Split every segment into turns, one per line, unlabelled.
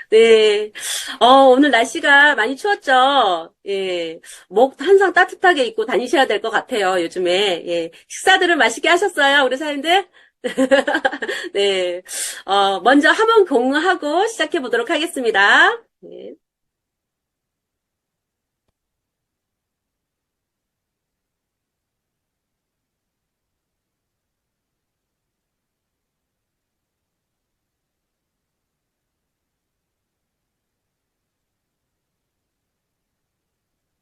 네. 오늘 날씨가 많이 추웠죠? 예. 목 항상 따뜻하게 입고 다니셔야 될 것 같아요, 요즘에. 예. 식사들을 맛있게 하셨어요, 우리 사장님들? 네. 먼저 함은 공유하고 시작해 보도록 하겠습니다. 네.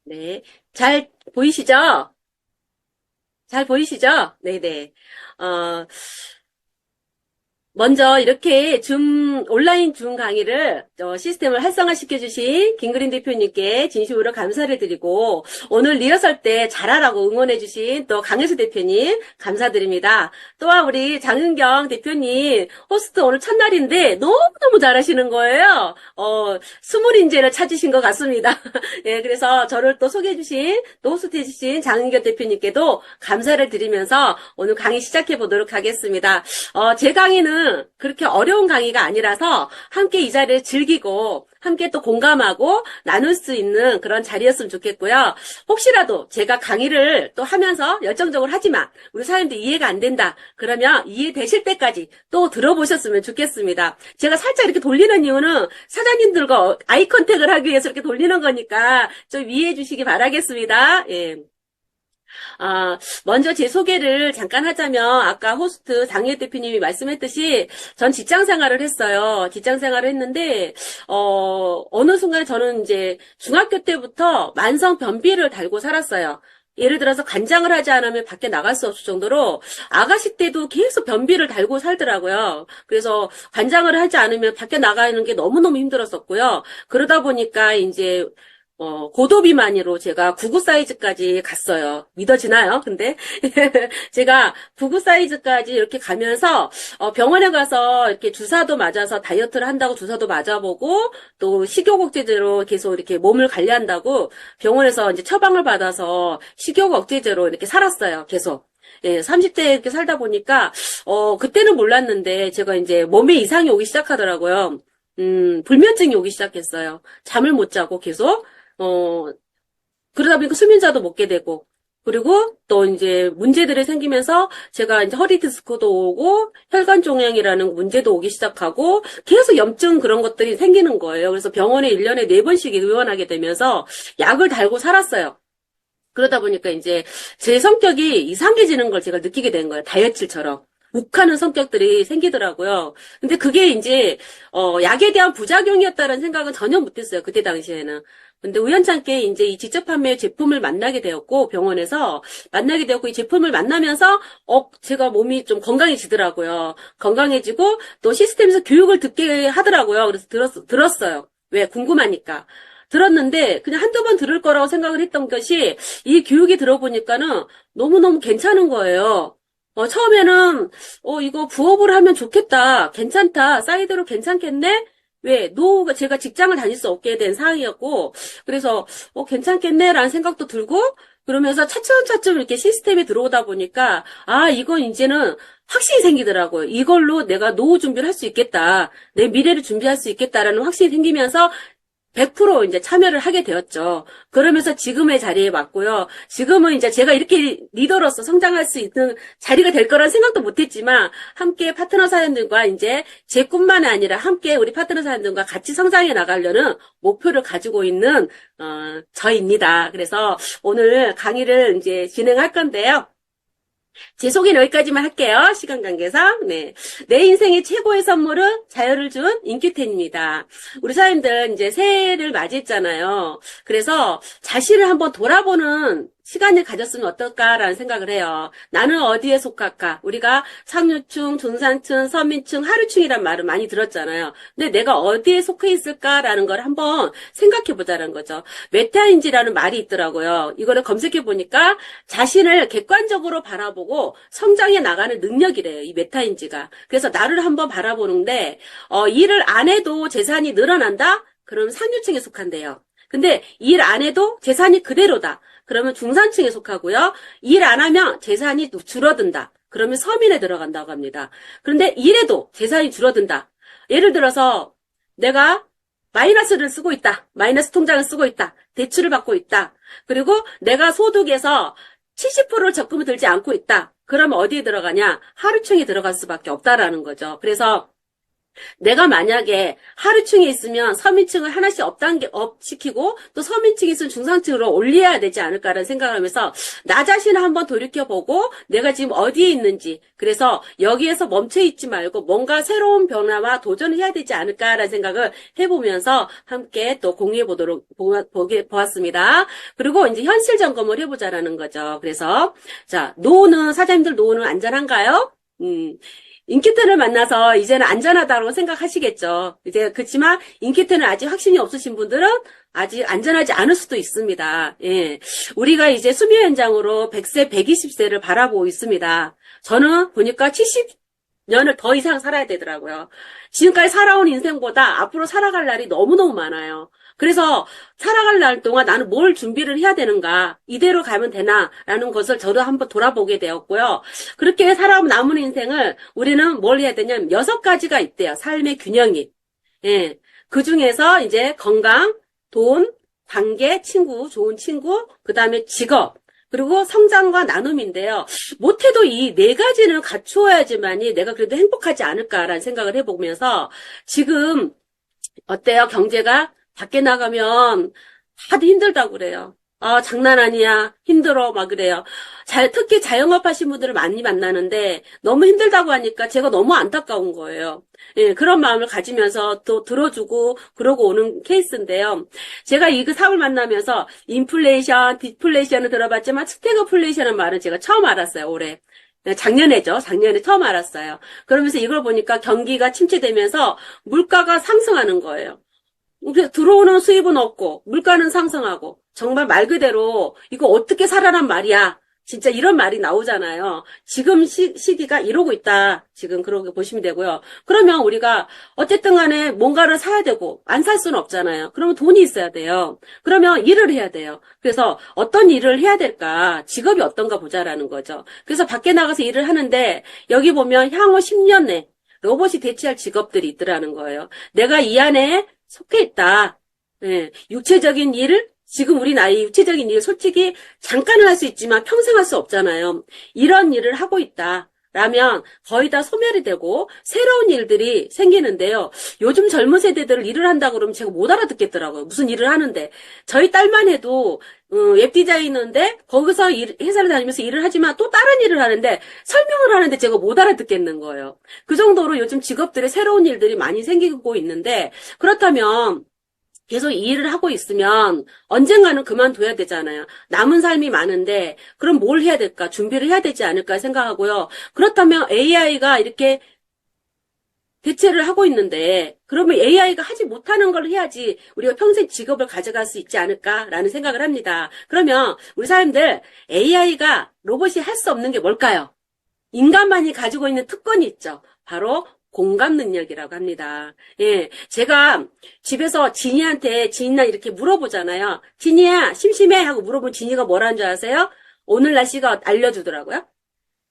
네. 잘 보이시죠? 잘 보이시죠? 네네. 어, 먼저 이렇게 온라인 줌 강의를 시스템을 활성화시켜주신 김그린 대표님께 진심으로 감사를 드리고 오늘 리허설 때 잘하라고 응원해주신 또 강혜수 대표님 감사드립니다. 또한 우리 장은경 대표님 호스트 오늘 첫날인데 너무너무 잘하시는 거예요. 스물인재를 찾으신 것 같습니다. 예, 그래서 저를 또 소개해주신 또 호스트해주신 장은경 대표님께도 감사를 드리면서 오늘 강의 시작해 보도록 하겠습니다. 제 강의는 그렇게 어려운 강의가 아니라서 함께 이 자리를 즐기고 함께 또 공감하고 나눌 수 있는 그런 자리였으면 좋겠고요. 혹시라도 제가 강의를 또 하면서 열정적으로 하지만 우리 사람들 이해가 안 된다. 그러면 이해되실 때까지 또 들어보셨으면 좋겠습니다. 제가 살짝 이렇게 돌리는 이유는 사장님들과 아이 컨택을 하기 위해서 이렇게 돌리는 거니까 좀 이해해 주시기 바라겠습니다. 예. 먼저 제 소개를 잠깐 하자면 아까 호스트 장희애 대표님이 말씀했듯이 전 직장 생활을 했어요. 직장 생활을 했는데 어느 순간에 저는 이제 중학교 때부터 만성 변비를 달고 살았어요. 예를 들어서 간장을 하지 않으면 밖에 나갈 수 없을 정도로 아가씨 때도 계속 변비를 달고 살더라고요. 그래서 간장을 하지 않으면 밖에 나가는 게 너무너무 힘들었었고요. 그러다 보니까 이제 고도비만이로 제가 99 사이즈까지 갔어요. 믿어지나요? 근데 제가 99 사이즈까지 이렇게 가면서 병원에 가서 이렇게 주사도 맞아서 다이어트를 한다고 주사도 맞아보고 또 식욕 억제제로 계속 이렇게 몸을 관리한다고 병원에서 이제 처방을 받아서 식욕 억제제로 이렇게 살았어요. 계속. 예, 30대에 이렇게 살다 보니까 그때는 몰랐는데 제가 이제 몸에 이상이 오기 시작하더라고요. 불면증이 오기 시작했어요. 잠을 못 자고 계속. 어, 그러다 보니까 수면자도 먹게 되고, 그리고 또 이제 문제들이 생기면서 제가 이제 허리 디스크도 오고, 혈관 종양이라는 문제도 오기 시작하고, 계속 염증 그런 것들이 생기는 거예요. 그래서 병원에 1년에 4번씩 입원하게 되면서 약을 달고 살았어요. 그러다 보니까 이제 제 성격이 이상해지는 걸 제가 느끼게 된 거예요. 다이어트처럼. 욱하는 성격들이 생기더라고요. 근데 그게 이제, 약에 대한 부작용이었다는 생각은 전혀 못했어요. 그때 당시에는. 근데 우연찮게 이제 이 직접 판매 제품을 만나게 되었고, 병원에서 만나게 되었고, 이 제품을 만나면서, 제가 몸이 좀 건강해지더라고요. 건강해지고, 또 시스템에서 교육을 듣게 하더라고요. 그래서 들었어요. 왜? 궁금하니까. 들었는데, 그냥 한두 번 들을 거라고 생각을 했던 것이, 이 교육이 들어보니까는 너무너무 괜찮은 거예요. 처음에는, 이거 부업을 하면 좋겠다. 괜찮다. 사이드로 괜찮겠네? 왜? 노후가 제가 직장을 다닐 수 없게 된 상황이었고, 그래서, 괜찮겠네라는 생각도 들고, 그러면서 차츰차츰 이렇게 시스템에 들어오다 보니까, 이건 이제는 확신이 생기더라고요. 이걸로 내가 노후 준비를 할 수 있겠다. 내 미래를 준비할 수 있겠다라는 확신이 생기면서 100% 이제 참여를 하게 되었죠. 그러면서 지금의 자리에 왔고요. 지금은 이제 제가 이렇게 리더로서 성장할 수 있는 자리가 될 거란 생각도 못 했지만, 함께 파트너 사연들과 이제 제 꿈만이 아니라 함께 우리 파트너 사연들과 같이 성장해 나가려는 목표를 가지고 있는, 저입니다. 그래서 오늘 강의를 이제 진행할 건데요. 제 소개는 여기까지만 할게요. 시간 관계상. 네. 내 인생의 최고의 선물은 자유를 준 인큐텐입니다. 우리 사람들 이제 새해를 맞이했잖아요. 그래서 자신을 한번 돌아보는 시간을 가졌으면 어떨까라는 생각을 해요. 나는 어디에 속할까? 우리가 상류층, 중산층, 서민층, 하류층이란 말을 많이 들었잖아요. 근데 내가 어디에 속해 있을까라는 걸 한번 생각해 보자는 거죠. 메타인지라는 말이 있더라고요. 이거를 검색해 보니까 자신을 객관적으로 바라보고 성장해 나가는 능력이래요. 이 메타인지가. 그래서 나를 한번 바라보는데 일을 안 해도 재산이 늘어난다? 그럼 상류층에 속한대요. 근데 일 안 해도 재산이 그대로다. 그러면 중산층에 속하고요. 일 안 하면 재산이 줄어든다. 그러면 서민에 들어간다고 합니다. 그런데 일해도 재산이 줄어든다. 예를 들어서 내가 마이너스를 쓰고 있다. 마이너스 통장을 쓰고 있다. 대출을 받고 있다. 그리고 내가 소득에서 70%를 적금을 들지 않고 있다. 그러면 어디에 들어가냐? 하루층에 들어갈 수밖에 없다라는 거죠. 그래서 내가 만약에 하루층에 있으면 서민층을 하나씩 업시키고 또 서민층에 있으면 중산층으로 올려야 되지 않을까라는 생각을 하면서 나 자신을 한번 돌이켜보고 내가 지금 어디에 있는지, 그래서 여기에서 멈춰있지 말고 뭔가 새로운 변화와 도전을 해야 되지 않을까라는 생각을 해보면서 함께 또 보았습니다. 그리고 이제 현실 점검을 해보자라는 거죠. 그래서 자, 노후는, 사장님들 노후는 안전한가요? 인기트를 만나서 이제는 안전하다고 생각하시겠죠. 이제 그렇지만 인기트는 아직 확신이 없으신 분들은 아직 안전하지 않을 수도 있습니다. 예. 우리가 이제 수명 연장으로 100세, 120세를 바라보고 있습니다. 저는 보니까 70년을 더 이상 살아야 되더라고요. 지금까지 살아온 인생보다 앞으로 살아갈 날이 너무너무 많아요. 그래서 살아갈 날 동안 나는 뭘 준비를 해야 되는가, 이대로 가면 되나라는 것을 저도 한번 돌아보게 되었고요. 그렇게 살아온 남은 인생을 우리는 뭘 해야 되냐면 6가지가 있대요. 삶의 균형이. 예. 그 중에서 이제 건강, 돈, 관계, 친구, 좋은 친구, 그 다음에 직업, 그리고 성장과 나눔인데요. 못해도 이 4가지는 갖추어야지만이 내가 그래도 행복하지 않을까라는 생각을 해보면서 지금 어때요? 경제가 밖에 나가면 다들 힘들다고 그래요. 아, 장난 아니야. 힘들어. 막 그래요. 특히 자영업 하신 분들을 많이 만나는데 너무 힘들다고 하니까 제가 너무 안타까운 거예요. 예, 그런 마음을 가지면서 또 들어주고 그러고 오는 케이스인데요. 제가 이 사업을 만나면서 인플레이션, 디플레이션을 들어봤지만 스태그플레이션이라는 말은 제가 처음 알았어요. 올해. 작년에죠. 작년에 처음 알았어요. 그러면서 이걸 보니까 경기가 침체되면서 물가가 상승하는 거예요. 들어오는 수입은 없고 물가는 상승하고 정말 말 그대로 이거 어떻게 살아란 말이야. 진짜 이런 말이 나오잖아요. 지금 시기가 이러고 있다. 지금 그렇게 보시면 되고요. 그러면 우리가 어쨌든 간에 뭔가를 사야 되고 안 살 수는 없잖아요. 그러면 돈이 있어야 돼요. 그러면 일을 해야 돼요. 그래서 어떤 일을 해야 될까? 직업이 어떤가 보자라는 거죠. 그래서 밖에 나가서 일을 하는데 여기 보면 향후 10년 내 로봇이 대체할 직업들이 있더라는 거예요. 내가 이 안에 속해 있다. 예, 육체적인 일을, 지금 우리 나이 육체적인 일 솔직히 잠깐은 할 수 있지만 평생 할 수 없잖아요. 이런 일을 하고 있다. 라면 거의 다 소멸이 되고 새로운 일들이 생기는데요. 요즘 젊은 세대들 일을 한다 그러면 제가 못 알아듣겠더라고요. 무슨 일을 하는데. 저희 딸만 해도 웹디자이너인데 거기서 회사를 다니면서 일을 하지만 또 다른 일을 하는데 설명을 하는데 제가 못 알아듣겠는 거예요. 그 정도로 요즘 직업들의 새로운 일들이 많이 생기고 있는데, 그렇다면 계속 이 일을 하고 있으면 언젠가는 그만둬야 되잖아요. 남은 삶이 많은데 그럼 뭘 해야 될까? 준비를 해야 되지 않을까 생각하고요. 그렇다면 AI가 이렇게 대체를 하고 있는데 그러면 AI가 하지 못하는 걸 해야지 우리가 평생 직업을 가져갈 수 있지 않을까라는 생각을 합니다. 그러면 우리 사람들 AI가 로봇이 할 수 없는 게 뭘까요? 인간만이 가지고 있는 특권이 있죠. 바로 공감 능력이라고 합니다. 예, 제가 집에서 지니랑 이렇게 물어보잖아요. 지니야, 심심해? 하고 물어보면 지니가 뭐라는 줄 아세요? 오늘 날씨가 알려주더라고요.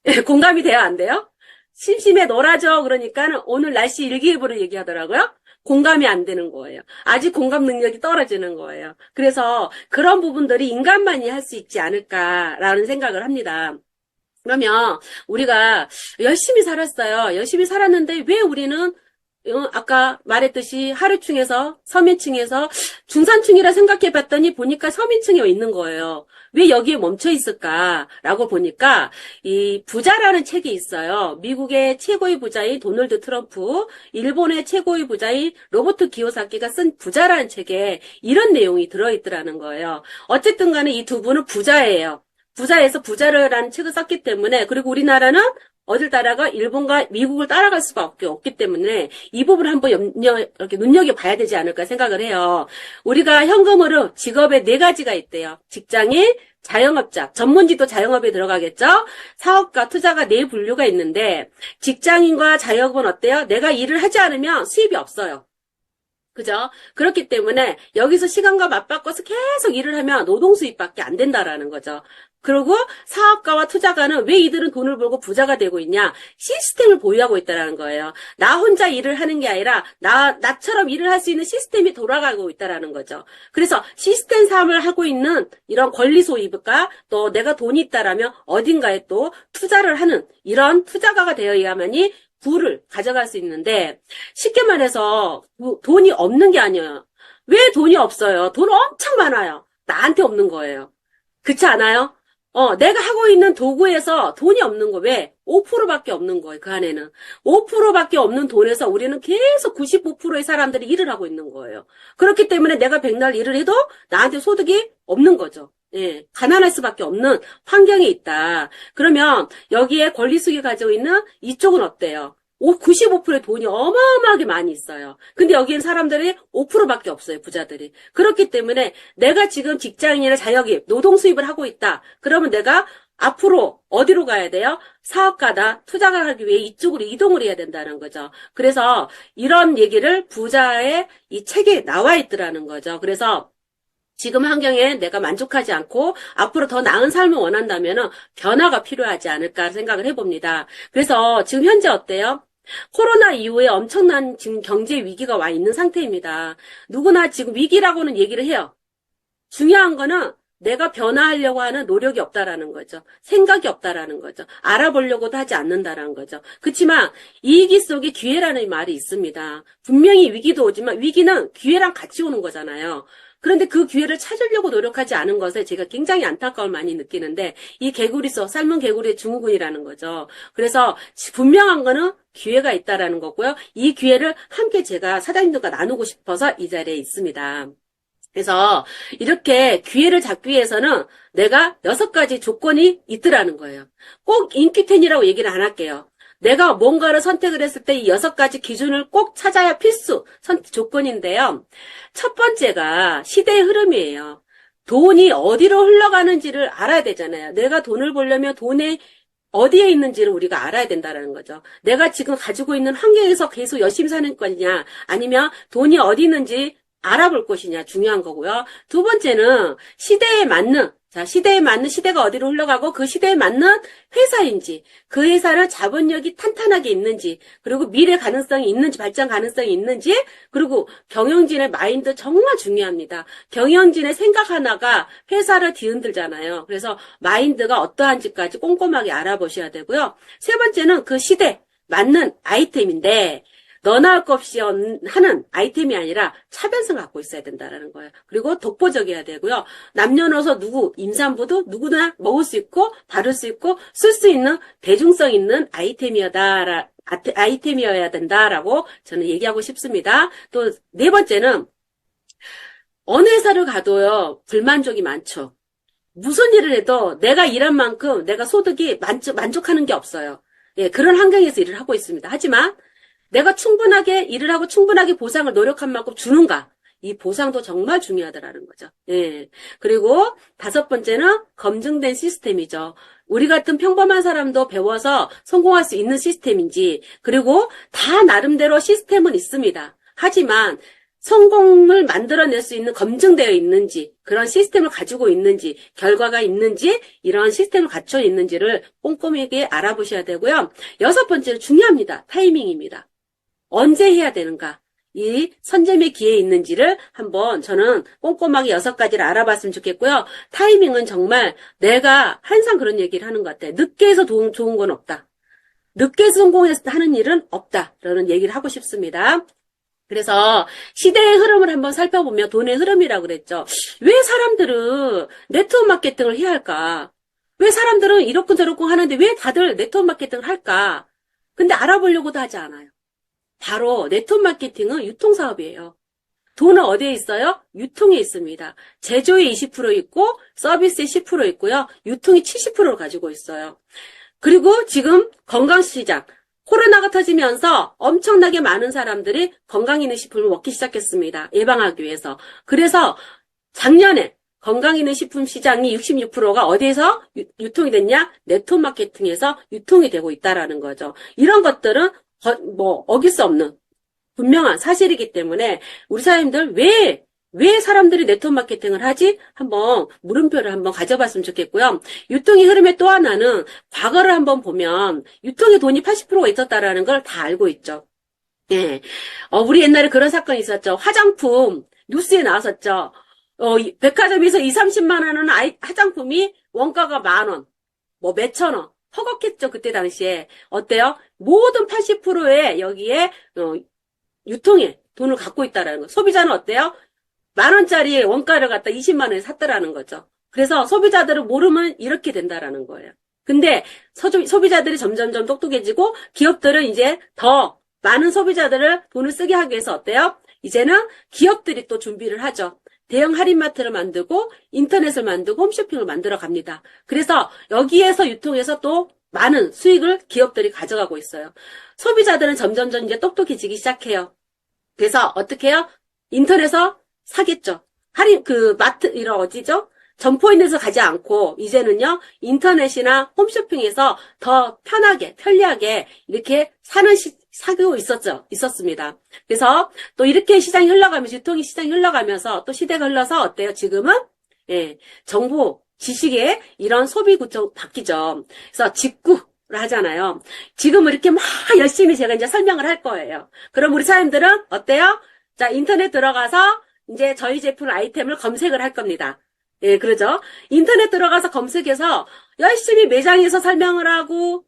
예, 공감이 돼요, 안 돼요? 심심해 놀아줘. 그러니까는 오늘 날씨 일기예보를 얘기하더라고요. 공감이 안 되는 거예요. 아직 공감 능력이 떨어지는 거예요. 그래서 그런 부분들이 인간만이 할 수 있지 않을까라는 생각을 합니다. 그러면 우리가 열심히 살았어요. 열심히 살았는데 왜 우리는 아까 말했듯이 하류층에서 서민층에서 중산층이라 생각해 봤더니 보니까 서민층에 있는 거예요. 왜 여기에 멈춰 있을까라고 보니까 이 부자라는 책이 있어요. 미국의 최고의 부자인 도널드 트럼프, 일본의 최고의 부자인 로버트 기요사키가 쓴 부자라는 책에 이런 내용이 들어있더라는 거예요. 어쨌든 간에 이 두 분은 부자예요. 부자에서 부자라는 책을 썼기 때문에, 그리고 우리나라는 어딜 따라가 일본과 미국을 따라갈 수밖에 없기 때문에 이 부분을 한번 이렇게 눈여겨봐야 되지 않을까 생각을 해요. 우리가 현금으로 직업에 4가지가 있대요. 직장인, 자영업자, 전문직도 자영업에 들어가겠죠? 사업가, 투자가 4분류가 있는데 직장인과 자영업은 어때요? 내가 일을 하지 않으면 수입이 없어요. 그죠? 그렇기 때문에 여기서 시간과 맞바꿔서 계속 일을 하면 노동 수입밖에 안 된다라는 거죠. 그리고 사업가와 투자가는 왜 이들은 돈을 벌고 부자가 되고 있냐? 시스템을 보유하고 있다라는 거예요. 나 혼자 일을 하는 게 아니라 나처럼 일을 할 수 있는 시스템이 돌아가고 있다라는 거죠. 그래서 시스템 사업을 하고 있는 이런 권리 소유가 또 내가 돈이 있다라면 어딘가에 또 투자를 하는 이런 투자가가 되어야만이 부를 가져갈 수 있는데 쉽게 말해서 돈이 없는 게 아니에요. 왜 돈이 없어요? 돈 엄청 많아요. 나한테 없는 거예요. 그렇지 않아요? 내가 하고 있는 도구에서 돈이 없는 거 왜? 5%밖에 없는 거예요. 그 안에는. 5%밖에 없는 돈에서 우리는 계속 95%의 사람들이 일을 하고 있는 거예요. 그렇기 때문에 내가 백날 일을 해도 나한테 소득이 없는 거죠. 예, 가난할 수밖에 없는 환경에 있다. 그러면 여기에 권리수익을 가지고 있는 이쪽은 어때요? 95%의 돈이 어마어마하게 많이 있어요. 근데 여기엔 사람들이 5%밖에 없어요, 부자들이. 그렇기 때문에 내가 지금 직장인이나 자영업, 노동 수입을 하고 있다. 그러면 내가 앞으로 어디로 가야 돼요? 사업가다, 투자가 하기 위해 이쪽으로 이동을 해야 된다는 거죠. 그래서 이런 얘기를 부자의 이 책에 나와 있더라는 거죠. 그래서 지금 환경에 내가 만족하지 않고 앞으로 더 나은 삶을 원한다면 변화가 필요하지 않을까 생각을 해봅니다. 그래서 지금 현재 어때요? 코로나 이후에 엄청난 지금 경제 위기가 와 있는 상태입니다. 누구나 지금 위기라고는 얘기를 해요. 중요한 거는 내가 변화하려고 하는 노력이 없다라는 거죠. 생각이 없다라는 거죠. 알아보려고도 하지 않는다라는 거죠. 그렇지만 이 위기 속에 기회라는 말이 있습니다. 분명히 위기도 오지만 위기는 기회랑 같이 오는 거잖아요. 그런데 그 기회를 찾으려고 노력하지 않은 것에 제가 굉장히 안타까움을 많이 느끼는데 이 개구리 속 삶은 개구리의 증후군이라는 거죠. 그래서 분명한 거는 기회가 있다라는 거고요. 이 기회를 함께 제가 사장님들과 나누고 싶어서 이 자리에 있습니다. 그래서 이렇게 기회를 잡기 위해서는 내가 6가지 조건이 있더라는 거예요. 꼭 인기10이라고 얘기를 안 할게요. 내가 뭔가를 선택을 했을 때 이 6가지 기준을 꼭 찾아야 필수 조건인데요. 첫 번째가 시대의 흐름이에요. 돈이 어디로 흘러가는지를 알아야 되잖아요. 내가 돈을 벌려면 돈에 어디에 있는지를 우리가 알아야 된다는 거죠. 내가 지금 가지고 있는 환경에서 계속 열심히 사는 거냐 아니면 돈이 어디 있는지 알아볼 것이냐 중요한 거고요. 두 번째는 시대에 맞는 시대가 어디로 흘러가고 그 시대에 맞는 회사인지, 그 회사는 자본력이 탄탄하게 있는지, 그리고 미래 가능성이 있는지, 발전 가능성이 있는지, 그리고 경영진의 마인드 정말 중요합니다. 경영진의 생각 하나가 회사를 뒤흔들잖아요. 그래서 마인드가 어떠한지까지 꼼꼼하게 알아보셔야 되고요. 세 번째는 그 시대 맞는 아이템인데, 너나 할 것 없이 하는 아이템이 아니라 차별성 갖고 있어야 된다라는 거예요. 그리고 독보적이어야 되고요. 남녀노소 임산부도 누구나 먹을 수 있고 바를 수 있고 쓸 수 있는 대중성 있는 아이템이어야 된다라고 저는 얘기하고 싶습니다. 또 네 번째는 어느 회사를 가도요. 불만족이 많죠. 무슨 일을 해도 내가 일한 만큼 내가 소득이 만족하는 게 없어요. 예, 그런 환경에서 일을 하고 있습니다. 하지만 내가 충분하게 일을 하고 충분하게 보상을 노력한 만큼 주는가? 이 보상도 정말 중요하다라는 거죠. 예. 그리고 5번째는 검증된 시스템이죠. 우리 같은 평범한 사람도 배워서 성공할 수 있는 시스템인지, 그리고 다 나름대로 시스템은 있습니다. 하지만 성공을 만들어낼 수 있는 검증되어 있는지, 그런 시스템을 가지고 있는지, 결과가 있는지, 이런 시스템을 갖춰 있는지를 꼼꼼하게 알아보셔야 되고요. 6번째는 중요합니다. 타이밍입니다. 언제 해야 되는가? 이 선점의 기회에 있는지를 한번 저는 꼼꼼하게 6가지를 알아봤으면 좋겠고요. 타이밍은 정말 내가 항상 그런 얘기를 하는 것 같아요. 늦게 해서 좋은 건 없다. 늦게 성공해서 하는 일은 없다. 라는 얘기를 하고 싶습니다. 그래서 시대의 흐름을 한번 살펴보면 돈의 흐름이라고 그랬죠. 왜 사람들은 네트워크 마케팅을 해야 할까? 왜 사람들은 이렇고 저렇고 하는데 왜 다들 네트워크 마케팅을 할까? 근데 알아보려고도 하지 않아요. 바로 네트워크 마케팅은 유통사업이에요. 돈은 어디에 있어요? 유통에 있습니다. 제조에 20% 있고 서비스에 10% 있고요. 유통이 70%를 가지고 있어요. 그리고 지금 건강시장, 코로나가 터지면서 엄청나게 많은 사람들이 건강기능식품을 먹기 시작했습니다. 예방하기 위해서. 그래서 작년에 건강기능식품 시장이 66%가 어디에서 유통이 됐냐? 네트워크 마케팅에서 유통이 되고 있다라는 거죠. 이런 것들은 어길 수 없는 분명한 사실이기 때문에 우리 사장님들 왜 사람들이 네트워크 마케팅을 하지? 한번 물음표를 한번 가져봤으면 좋겠고요. 유통의 흐름의 또 하나는 과거를 한번 보면 유통의 돈이 80%가 있었다라는 걸 다 알고 있죠. 예. 우리 옛날에 그런 사건이 있었죠. 화장품 뉴스에 나왔었죠. 백화점에서 2, 30만 원 하는 화장품이 원가가 10,000원, 뭐 몇천 원. 허걱했죠, 그때 당시에. 어때요? 모든 80%의 여기에, 유통에 돈을 갖고 있다라는 거. 소비자는 어때요? 10,000원짜리 원가를 갖다 20만 원에 샀더라는 거죠. 그래서 소비자들은 모르면 이렇게 된다라는 거예요. 근데 소비자들이 점점점 똑똑해지고 기업들은 이제 더 많은 소비자들을 돈을 쓰게 하기 위해서 어때요? 이제는 기업들이 또 준비를 하죠. 대형 할인마트를 만들고 인터넷을 만들고 홈쇼핑을 만들어 갑니다. 그래서 여기에서 유통해서 또 많은 수익을 기업들이 가져가고 있어요. 소비자들은 점점점 이제 똑똑해지기 시작해요. 그래서 어떻게 해요? 인터넷에서 사겠죠. 마트, 이런 어디죠? 점포인에서 가지 않고, 이제는요, 인터넷이나 홈쇼핑에서 더 편리하게, 이렇게 사고 있었습니다. 그래서 또 이렇게 시장이 흘러가면서, 유통이 시장이 흘러가면서, 또 시대가 흘러서 어때요? 지금은? 예, 정보, 지식의 이런 소비 구조 바뀌죠. 그래서 직구를 하잖아요. 지금 이렇게 막 열심히 제가 이제 설명을 할 거예요. 그럼 우리 사람들은 어때요? 자, 인터넷 들어가서 이제 저희 제품 아이템을 검색을 할 겁니다. 예, 그러죠. 인터넷 들어가서 검색해서 열심히 매장에서 설명을 하고,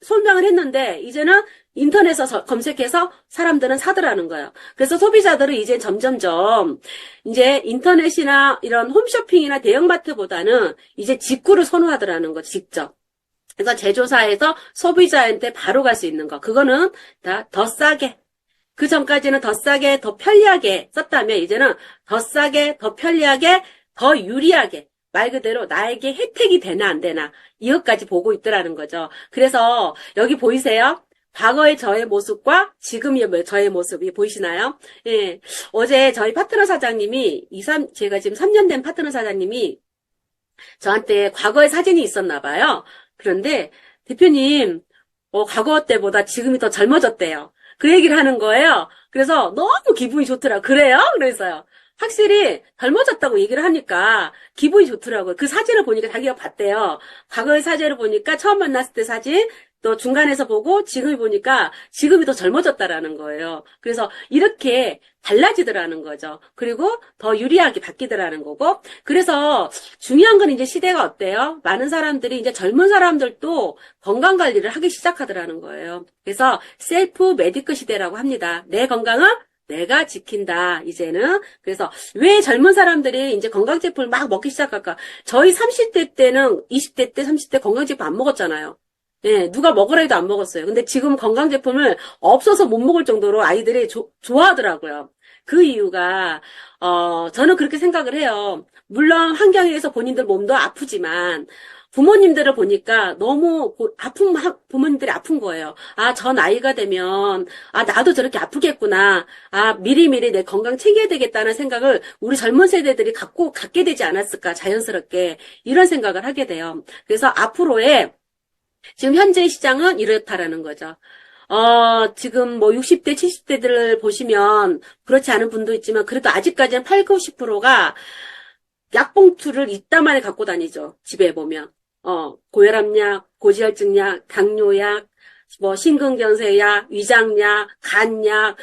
설명을 했는데, 이제는 인터넷에서 검색해서 사람들은 사더라는 거예요. 그래서 소비자들은 이제 점점점, 이제 인터넷이나 이런 홈쇼핑이나 대형마트보다는 이제 직구를 선호하더라는 거, 직접. 그래서 제조사에서 소비자한테 바로 갈 수 있는 거. 그거는 다 더 싸게. 그 전까지는 더 싸게, 더 편리하게 썼다면 이제는 더 싸게, 더 편리하게, 더 유리하게 말 그대로 나에게 혜택이 되나 안 되나 이것까지 보고 있더라는 거죠. 그래서 여기 보이세요? 과거의 저의 모습과 지금의 저의 모습이 보이시나요? 예. 어제 저희 파트너 사장님이 제가 지금 3년 된 파트너 사장님이 저한테 과거의 사진이 있었나 봐요. 그런데 대표님 과거 때보다 지금이 더 젊어졌대요. 그 얘기를 하는 거예요. 그래서 너무 기분이 좋더라고요. 그래요? 그래서요. 확실히 젊어졌다고 얘기를 하니까 기분이 좋더라고요. 그 사진을 보니까 자기가 봤대요. 과거의 사진을 보니까 처음 만났을 때 사진, 또 중간에서 보고 지금 보니까 지금이 더 젊어졌다라는 거예요. 그래서 이렇게 달라지더라는 거죠. 그리고 더 유리하게 바뀌더라는 거고. 그래서 중요한 건 이제 시대가 어때요? 많은 사람들이 이제 젊은 사람들도 건강 관리를 하기 시작하더라는 거예요. 그래서 셀프 메디컬 시대라고 합니다. 내 건강은 내가 지킨다, 이제는. 그래서 왜 젊은 사람들이 이제 건강제품을 막 먹기 시작할까? 저희 30대 때는 20대 때, 30대 건강제품 안 먹었잖아요. 예, 누가 먹으라 해도 안 먹었어요. 근데 지금 건강제품을 없어서 못 먹을 정도로 아이들이 좋아하더라고요. 그 이유가, 저는 그렇게 생각을 해요. 물론 환경에 의해서 본인들 몸도 아프지만, 부모님들을 보니까 너무 부모님들이 아픈 거예요. 아, 저 나이가 되면, 나도 저렇게 아프겠구나. 미리미리 내 건강 챙겨야 되겠다는 생각을 우리 젊은 세대들이 갖게 되지 않았을까, 자연스럽게. 이런 생각을 하게 돼요. 그래서 앞으로의, 지금 현재 시장은 이렇다라는 거죠. 지금 60대, 70대들을 보시면 그렇지 않은 분도 있지만 그래도 아직까지는 80, 90%가 약봉투를 이따만에 갖고 다니죠. 집에 보면. 고혈압약, 고지혈증약, 당뇨약, 심근경색약, 위장약, 간약,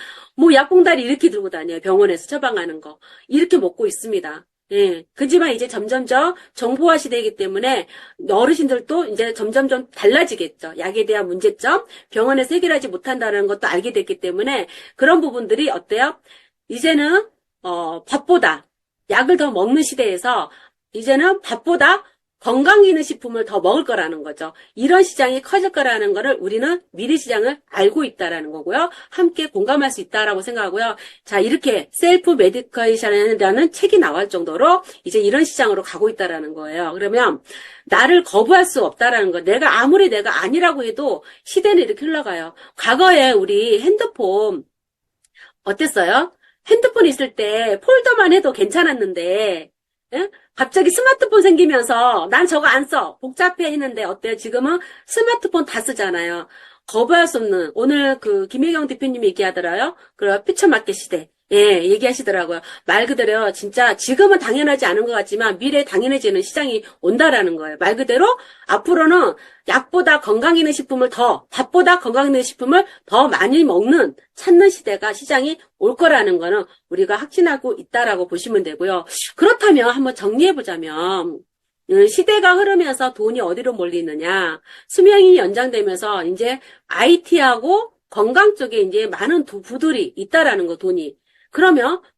약봉다리 이렇게 들고 다녀요. 병원에서 처방하는 거. 이렇게 먹고 있습니다. 예. 그지만 이제 점점점 정보화 시대이기 때문에 어르신들도 이제 점점점 달라지겠죠. 약에 대한 문제점, 병원에서 해결하지 못한다는 것도 알게 됐기 때문에 그런 부분들이 어때요? 이제는, 밥보다 약을 더 먹는 시대에서 이제는 밥보다 건강기능식품을 더 먹을 거라는 거죠. 이런 시장이 커질 거라는 거를 우리는 미래 시장을 알고 있다라는 거고요. 함께 공감할 수 있다라고 생각하고요. 자, 이렇게 셀프 메디케이션이라는 책이 나올 정도로 이제 이런 시장으로 가고 있다라는 거예요. 그러면 나를 거부할 수 없다라는 거. 아무리 내가 아니라고 해도 시대는 이렇게 흘러가요. 과거에 우리 핸드폰 어땠어요? 핸드폰 있을 때 폴더만 해도 괜찮았는데 예? 갑자기 스마트폰 생기면서 난 저거 안 써. 복잡해 했는데 어때요? 지금은 스마트폰 다 쓰잖아요. 거부할 수 없는, 오늘 김혜경 대표님이 얘기하더라요. 그 퓨처마켓 시대. 예, 얘기하시더라고요. 말 그대로 진짜 지금은 당연하지 않은 것 같지만 미래에 당연해지는 시장이 온다라는 거예요. 말 그대로 앞으로는 약보다 건강 있는 식품을 밥보다 건강 있는 식품을 더 많이 찾는 시대가 시장이 올 거라는 거는 우리가 확신하고 있다라고 보시면 되고요. 그렇다면 한번 정리해보자면, 시대가 흐르면서 돈이 어디로 몰리느냐. 수명이 연장되면서 이제 IT하고 건강 쪽에 이제 많은 부들이 있다라는 거, 돈이.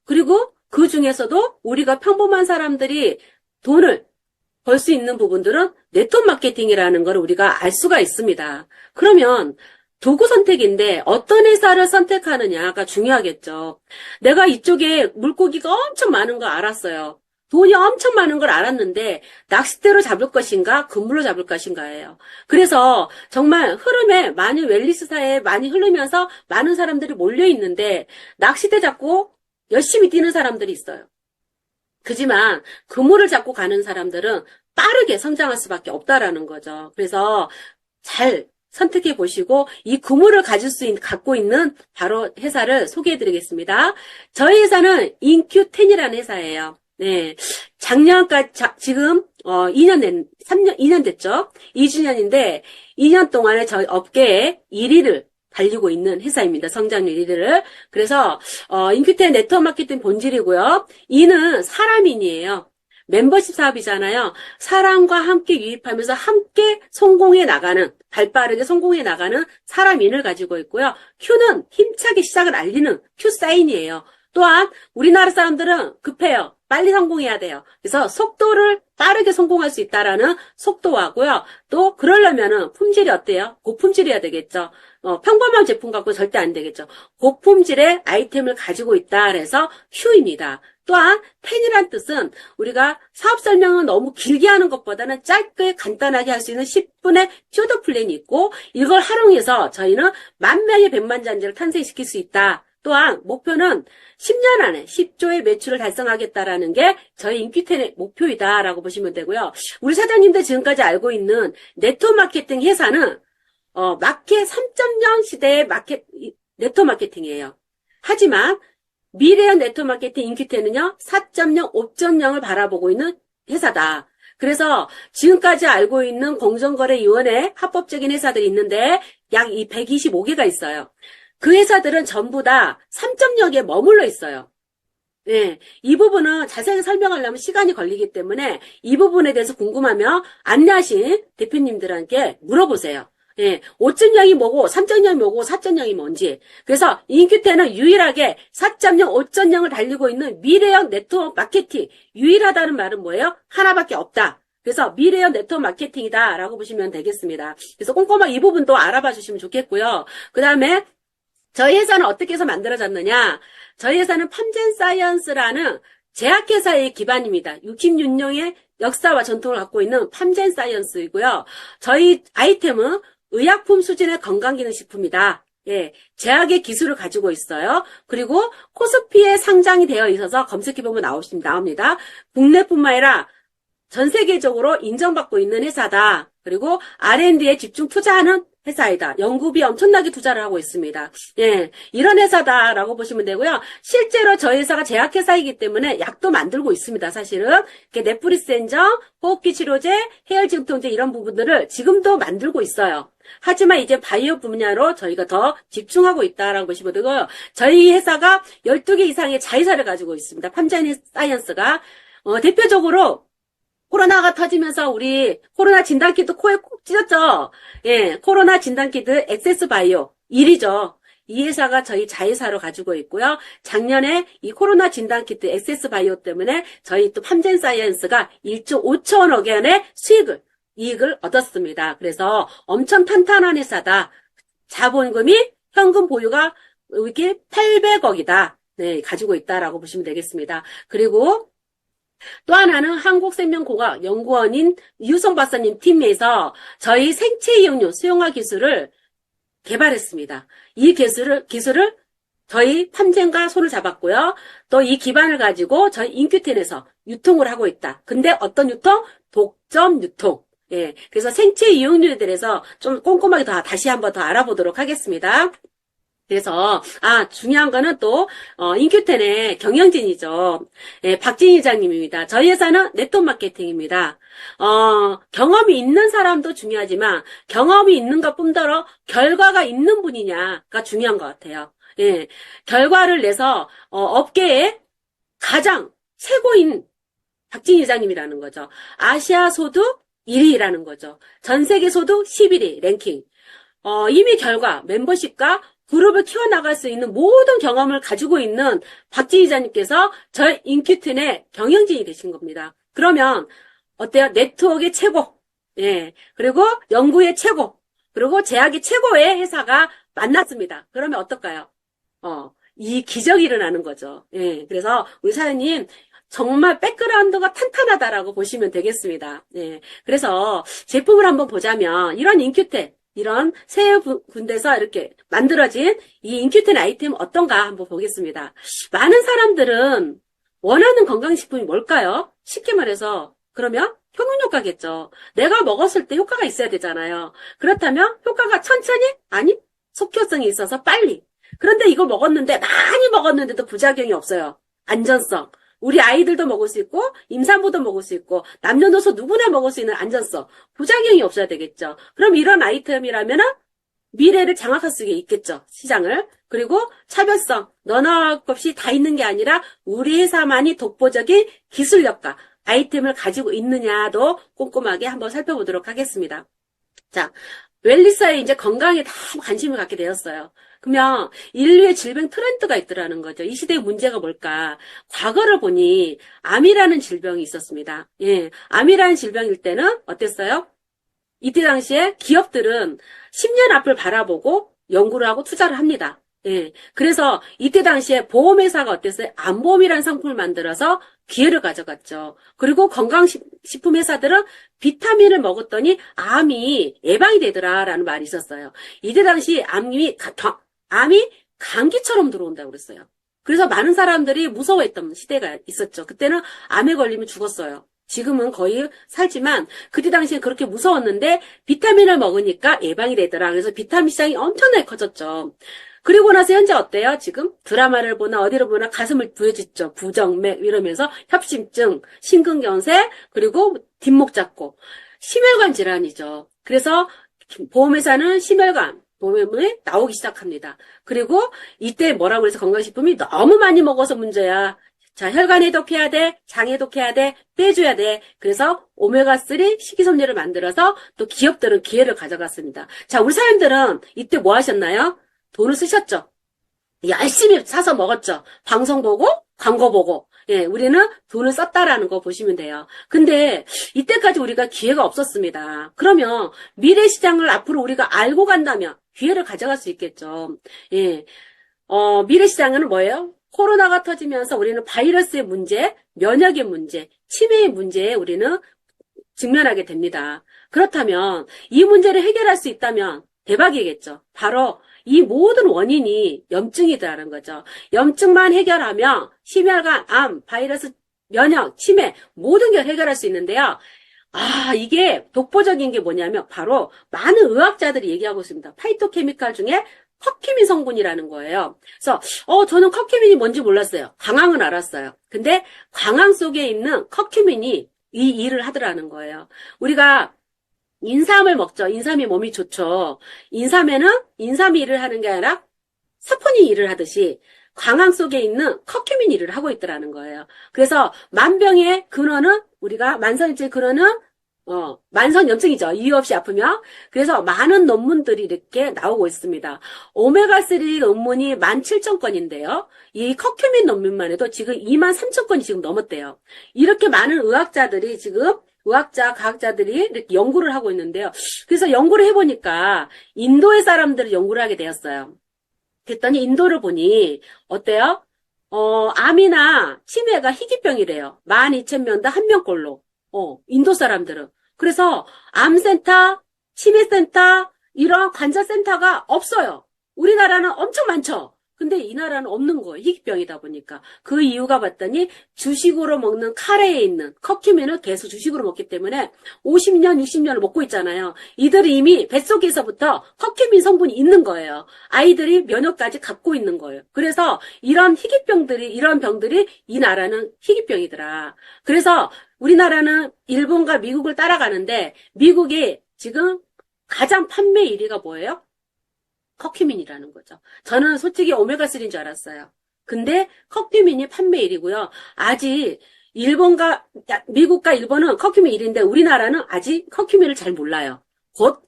그리고 그 중에서도 우리가 평범한 사람들이 돈을 벌 수 있는 부분들은 네트워크 마케팅이라는 걸 우리가 알 수가 있습니다. 그러면 도구 선택인데 어떤 회사를 선택하느냐가 중요하겠죠. 내가 이쪽에 물고기가 엄청 많은 걸 알았어요. 돈이 엄청 많은 걸 알았는데 낚싯대로 잡을 것인가 그물로 잡을 것인가예요. 그래서 정말 흐름에 많이 웰니스사에 많이 흐르면서 많은 사람들이 몰려 있는데 낚싯대 잡고 열심히 뛰는 사람들이 있어요. 그지만 그물을 잡고 가는 사람들은 빠르게 성장할 수밖에 없다라는 거죠. 그래서 잘 선택해 보시고 이 그물을 갖고 있는 바로 회사를 소개해 드리겠습니다. 저희 회사는 인큐10이라는 회사예요. 네. 작년까지, 지금, 2년 됐죠? 2주년인데, 2년 동안에 저희 업계에 1위를 달리고 있는 회사입니다. 성장률 1위를. 그래서, 인큐텐 네트워크 마케팅 본질이고요. 이는 사람인이에요. 멤버십 사업이잖아요. 사람과 함께 유입하면서 함께 발빠르게 성공해 나가는 사람인을 가지고 있고요. Q는 힘차게 시작을 알리는 Q 사인이에요. 또한 우리나라 사람들은 급해요. 빨리 성공해야 돼요. 그래서 속도를 빠르게 성공할 수 있다라는 속도하고요. 또 그러려면은 품질이 어때요? 고품질이어야 되겠죠. 평범한 제품 갖고 절대 안 되겠죠. 고품질의 아이템을 가지고 있다. 그래서 Q입니다. 또한 10이란 뜻은 우리가 사업 설명은 너무 길게 하는 것보다는 짧게 간단하게 할 수 있는 10분의 튜더 플랜이 있고 이걸 활용해서 저희는 10,000명의 백만장자를 탄생시킬 수 있다. 또한 목표는 10년 안에 10조의 매출을 달성하겠다라는 게 저희 인큐텐의 목표이다라고 보시면 되고요. 우리 사장님들 지금까지 알고 있는 네트워크 마케팅 회사는 마켓 3.0 시대의 네트워크 마케팅이에요. 하지만 미래의 네트워크 마케팅 인큐텐은요. 4.0, 5.0을 바라보고 있는 회사다. 그래서 지금까지 알고 있는 공정거래위원회 합법적인 회사들이 있는데 약 125개가 있어요. 그 회사들은 전부 다 3.0에 머물러 있어요. 네, 이 부분은 자세히 설명하려면 시간이 걸리기 때문에 이 부분에 대해서 궁금하면 안내하신 대표님들한테 물어보세요. 예, 5.0이 뭐고 3.0이 뭐고 4.0이 뭔지. 그래서 인큐텐은 유일하게 4.0, 5.0을 달리고 있는 미래형 네트워크 마케팅. 유일하다는 말은 뭐예요? 하나밖에 없다. 그래서 미래형 네트워크 마케팅이다라고 보시면 되겠습니다. 그래서 꼼꼼하게 이 부분도 알아봐 주시면 좋겠고요. 그 다음에 저희 회사는 어떻게 해서 만들어졌느냐? 저희 회사는 팜젠사이언스라는 제약회사의 기반입니다. 66년의 역사와 전통을 갖고 있는 팜젠사이언스이고요. 저희 아이템은 의약품 수준의 건강기능식품이다. 예, 제약의 기술을 가지고 있어요. 그리고 코스피에 상장이 되어 있어서 검색해보면 나옵니다. 국내뿐만 아니라 전 세계적으로 인정받고 있는 회사다. 그리고 R&D에 집중 투자하는 회사이다. 연구비 엄청나게 투자를 하고 있습니다. 예, 이런 회사다라고 보시면 되고요. 실제로 저희 회사가 제약회사이기 때문에 약도 만들고 있습니다. 사실은 넷프리스 엔정, 호흡기 치료제, 해열증통제 이런 부분들을 지금도 만들고 있어요. 하지만 이제 바이오 분야로 저희가 더 집중하고 있다라고 보시면 되고요. 저희 회사가 12개 이상의 자회사를 가지고 있습니다. 팜젠사이언스가 대표적으로 코로나가 터지면서 우리 코로나 진단키트 코에 콕 찢었죠? 예, 코로나 진단키트 액세스바이오 1위죠. 이 회사가 저희 자회사로 가지고 있고요. 작년에 이 코로나 진단키트 액세스바이오 때문에 저희 또 팜젠사이언스가 1조 5천억 원의 이익을 얻었습니다. 그래서 엄청 탄탄한 회사다. 자본금이 현금 보유가 이렇게 800억이다. 네, 가지고 있다라고 보시면 되겠습니다. 그리고 또 하나는 한국생명공학 연구원인 유성 박사님 팀에서 저희 생체 이용료 수용화 기술을 개발했습니다. 이 기술을 저희 팜젠과 손을 잡았고요. 또 이 기반을 가지고 저희 인큐텐에서 유통을 하고 있다. 근데 어떤 유통? 독점 유통. 예. 그래서 생체 이용률에 대해서 좀 꼼꼼하게 다시 한번 더 알아보도록 하겠습니다. 그래서, 중요한 거는 또, 인큐텐의 경영진이죠. 예, 박진희 이장님입니다. 저희 회사는 네트워크 마케팅입니다. 경험이 있는 사람도 중요하지만, 경험이 있는 것 뿐더러 결과가 있는 분이냐가 중요한 것 같아요. 예, 결과를 내서, 업계에 가장 최고인 박진희 이장님이라는 거죠. 아시아 소득 1위라는 거죠. 전 세계 소득 11위 랭킹. 이미 결과, 멤버십과 그룹을 키워나갈 수 있는 모든 경험을 가지고 있는 박진희 기자님께서 저희 인큐튼의 경영진이 되신 겁니다. 그러면 어때요? 네트워크의 최고, 예, 그리고 연구의 최고, 그리고 제약의 최고의 회사가 만났습니다. 그러면 어떨까요? 이 기적이 일어나는 거죠. 예, 그래서 우리 사장님 정말 백그라운드가 탄탄하다라고 보시면 되겠습니다. 예, 그래서 제품을 한번 보자면 이런 인큐텐 이런 세 군데서 이렇게 만들어진 이 인큐텐 아이템 어떤가 한번 보겠습니다. 많은 사람들은 원하는 건강식품이 뭘까요? 쉽게 말해서 그러면 효능효과겠죠. 내가 먹었을 때 효과가 있어야 되잖아요. 그렇다면 효과가 천천히? 아니, 속효성이 있어서 빨리. 그런데 이걸 먹었는데 많이 먹었는데도 부작용이 없어요. 안전성. 우리 아이들도 먹을 수 있고 임산부도 먹을 수 있고 남녀노소 누구나 먹을 수 있는 안전성, 부작용이 없어야 되겠죠. 그럼 이런 아이템이라면 미래를 장악할 수 있겠죠. 시장을. 그리고 차별성, 너나 할 것 없이 다 있는 게 아니라 우리 회사만이 독보적인 기술력과 아이템을 가지고 있느냐도 꼼꼼하게 한번 살펴보도록 하겠습니다. 자, 웰리스에 이제 건강에 다 관심을 갖게 되었어요. 그러면 인류의 질병 트렌드가 있더라는 거죠. 이 시대의 문제가 뭘까? 과거를 보니 암이라는 질병이 있었습니다. 예, 암이라는 질병일 때는 어땠어요? 이때 당시에 기업들은 10년 앞을 바라보고 연구를 하고 투자를 합니다. 예, 그래서 이때 당시에 보험회사가 어땠어요? 암보험이라는 상품을 만들어서 기회를 가져갔죠. 그리고 건강식품 회사들은 비타민을 먹었더니 암이 예방이 되더라라는 말이 있었어요. 이때 당시 암이 감기처럼 들어온다고 그랬어요. 그래서 많은 사람들이 무서워했던 시대가 있었죠. 그때는 암에 걸리면 죽었어요. 지금은 거의 살지만 그때 당시에 그렇게 무서웠는데 비타민을 먹으니까 예방이 되더라. 그래서 비타민 시장이 엄청나게 커졌죠. 그리고 나서 현재 어때요? 지금 드라마를 보나 어디를 보나 가슴을 부여짓죠. 부정맥 이러면서 협심증, 심근경색, 그리고 뒷목 잡고 심혈관 질환이죠. 그래서 보험회사는 심혈관 보험이 나오기 시작합니다. 그리고 이때 뭐라고 해서 건강식품이 너무 많이 먹어서 문제야. 자, 혈관 해독해야 돼, 장 해독해야 돼, 빼줘야 돼. 그래서 오메가3 식이섬유를 만들어서 또 기업들은 기회를 가져갔습니다. 자, 우리 사람들은 이때 뭐 하셨나요? 돈을 쓰셨죠. 열심히 사서 먹었죠. 방송 보고, 광고 보고. 예, 우리는 돈을 썼다라는 거 보시면 돼요. 근데 이때까지 우리가 기회가 없었습니다. 그러면 미래 시장을 앞으로 우리가 알고 간다면 기회를 가져갈 수 있겠죠. 예, 미래 시장은 뭐예요? 코로나가 터지면서 우리는 바이러스의 문제, 면역의 문제, 치매의 문제에 우리는 직면하게 됩니다. 그렇다면 이 문제를 해결할 수 있다면 대박이겠죠. 바로 이 모든 원인이 염증이다라는 거죠. 염증만 해결하면 심혈관, 암, 바이러스, 면역, 치매 모든 걸 해결할 수 있는데요. 이게 독보적인 게 뭐냐면 바로 많은 의학자들이 얘기하고 있습니다. 파이토케미칼 중에 커큐민 성분이라는 거예요. 그래서 저는 커큐민이 뭔지 몰랐어요. 광황은 알았어요. 근데 광황 속에 있는 커큐민이 이 일을 하더라는 거예요. 우리가 인삼을 먹죠. 인삼이 몸이 좋죠. 인삼에는 인삼이 일을 하는 게 아니라 사포닌이 일을 하듯이 광황 속에 있는 커큐민이 일을 하고 있더라는 거예요. 그래서 만병의 근원은 우리가 만성일주의 근원은 만성염증이죠. 이유 없이 아프면. 그래서 많은 논문들이 이렇게 나오고 있습니다. 오메가3 논문이 17,000건인데요. 이 커큐민 논문만 해도 지금 23,000건이 지금 넘었대요. 이렇게 많은 의학자들이 지금 의학자, 과학자들이 이렇게 연구를 하고 있는데요. 그래서 연구를 해보니까 인도의 사람들을 연구를 하게 되었어요. 그랬더니 인도를 보니 어때요? 암이나 치매가 희귀병이래요. 12,000명당 1명꼴로. 인도 사람들은. 그래서 암센터, 치매센터, 이런 관절센터가 없어요. 우리나라는 엄청 많죠. 근데 이 나라는 없는 거예요. 희귀병이다 보니까. 그 이유가 봤더니 주식으로 먹는 카레에 있는 커큐민을 계속 주식으로 먹기 때문에 50년, 60년을 먹고 있잖아요. 이들이 이미 뱃속에서부터 커큐민 성분이 있는 거예요. 아이들이 면역까지 갖고 있는 거예요. 그래서 이런 병들이 이 나라는 희귀병이더라. 그래서 우리나라는 일본과 미국을 따라가는데 미국이 지금 가장 판매 1위가 뭐예요? 커큐민이라는 거죠. 저는 솔직히 오메가3인 줄 알았어요. 근데 커큐민이 판매 1위고요. 아직 미국과 일본은 커큐민 1위인데 우리나라는 아직 커큐민을 잘 몰라요. 곧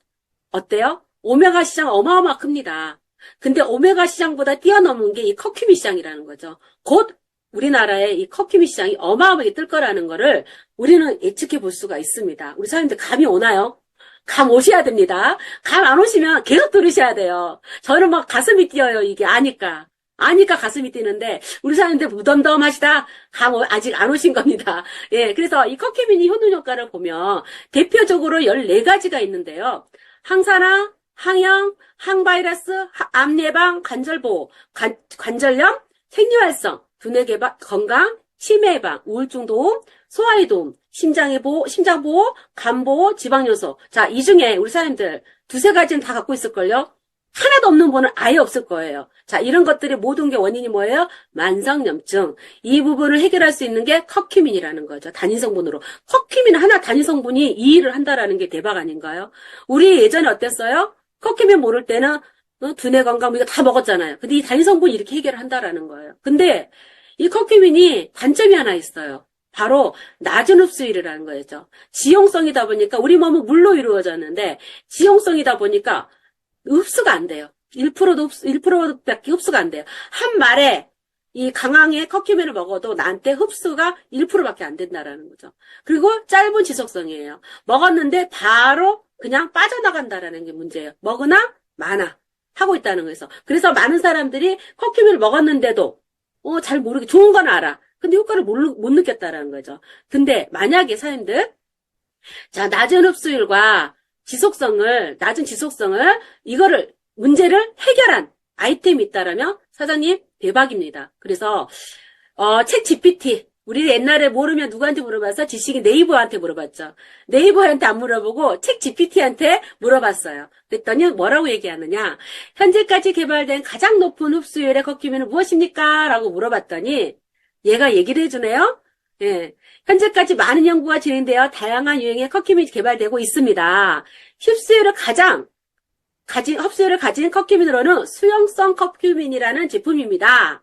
어때요? 오메가 시장 어마어마 큽니다. 근데 오메가 시장보다 뛰어넘은 게 이 커큐민 시장이라는 거죠. 곧 우리나라의 이 커큐민 시장이 어마어마하게 뜰 거라는 거를 우리는 예측해 볼 수가 있습니다. 우리 사람들 감이 오나요? 감 오셔야 됩니다. 감 안 오시면 계속 들으셔야 돼요. 저는 막 가슴이 뛰어요, 이게. 아니까 가슴이 뛰는데, 우리 사람들 무덤덤하시다? 아직 안 오신 겁니다. 예, 그래서 이 커큐민이 효능 효과를 보면, 대표적으로 14가지가 있는데요. 항산화, 항염, 항바이러스, 암 예방, 관절보호, 관절염, 생리활성, 두뇌 개발, 건강, 치매 예방, 우울증 도움, 소화에 도움, 심장 보호, 간 보호, 지방 요소. 자, 이 중에 우리 사람들 두세 가지는 다 갖고 있을걸요? 하나도 없는 분은 아예 없을 거예요. 자, 이런 것들이 모든 게 원인이 뭐예요? 만성염증. 이 부분을 해결할 수 있는 게 커큐민이라는 거죠. 단위 성분으로. 커큐민 하나 단위 성분이 이 일을 한다라는 게 대박 아닌가요? 우리 예전에 어땠어요? 커큐민 모를 때는 두뇌 건강 이거 다 먹었잖아요. 근데 이 단위 성분이 이렇게 해결을 한다라는 거예요. 근데 이 커큐민이 단점이 하나 있어요. 바로 낮은 흡수율이라는 거죠. 지용성이다 보니까 우리 몸은 물로 이루어졌는데 지용성이다 보니까 흡수가 안 돼요. 1%밖에 흡수가 안 돼요. 한 말에 이 강황의 커큐민을 먹어도 나한테 흡수가 1%밖에 안 된다라는 거죠. 그리고 짧은 지속성이에요. 먹었는데 바로 그냥 빠져나간다라는 게 문제예요. 먹으나 마나 하고 있다는 거에서. 그래서 많은 사람들이 커큐민을 먹었는데도 잘 모르게 좋은 건 알아. 근데 효과를 못 느꼈다라는 거죠. 근데 만약에 사람들 자, 낮은 지속성을 이거를 문제를 해결한 아이템이 있다라면 사장님 대박입니다. 그래서 챗 GPT 우리 옛날에 모르면 누구한테 물어봐서 지식이 네이버한테 물어봤죠. 네이버한테 안 물어보고 챗 GPT한테 물어봤어요. 그랬더니 뭐라고 얘기하느냐. 현재까지 개발된 가장 높은 흡수율의 커큐민은 무엇입니까? 라고 물어봤더니 얘가 얘기를 해주네요. 예. 현재까지 많은 연구가 진행되어 다양한 유형의 커큐민이 개발되고 있습니다. 흡수율을 가진 커큐민으로는 수용성 커큐민이라는 제품입니다.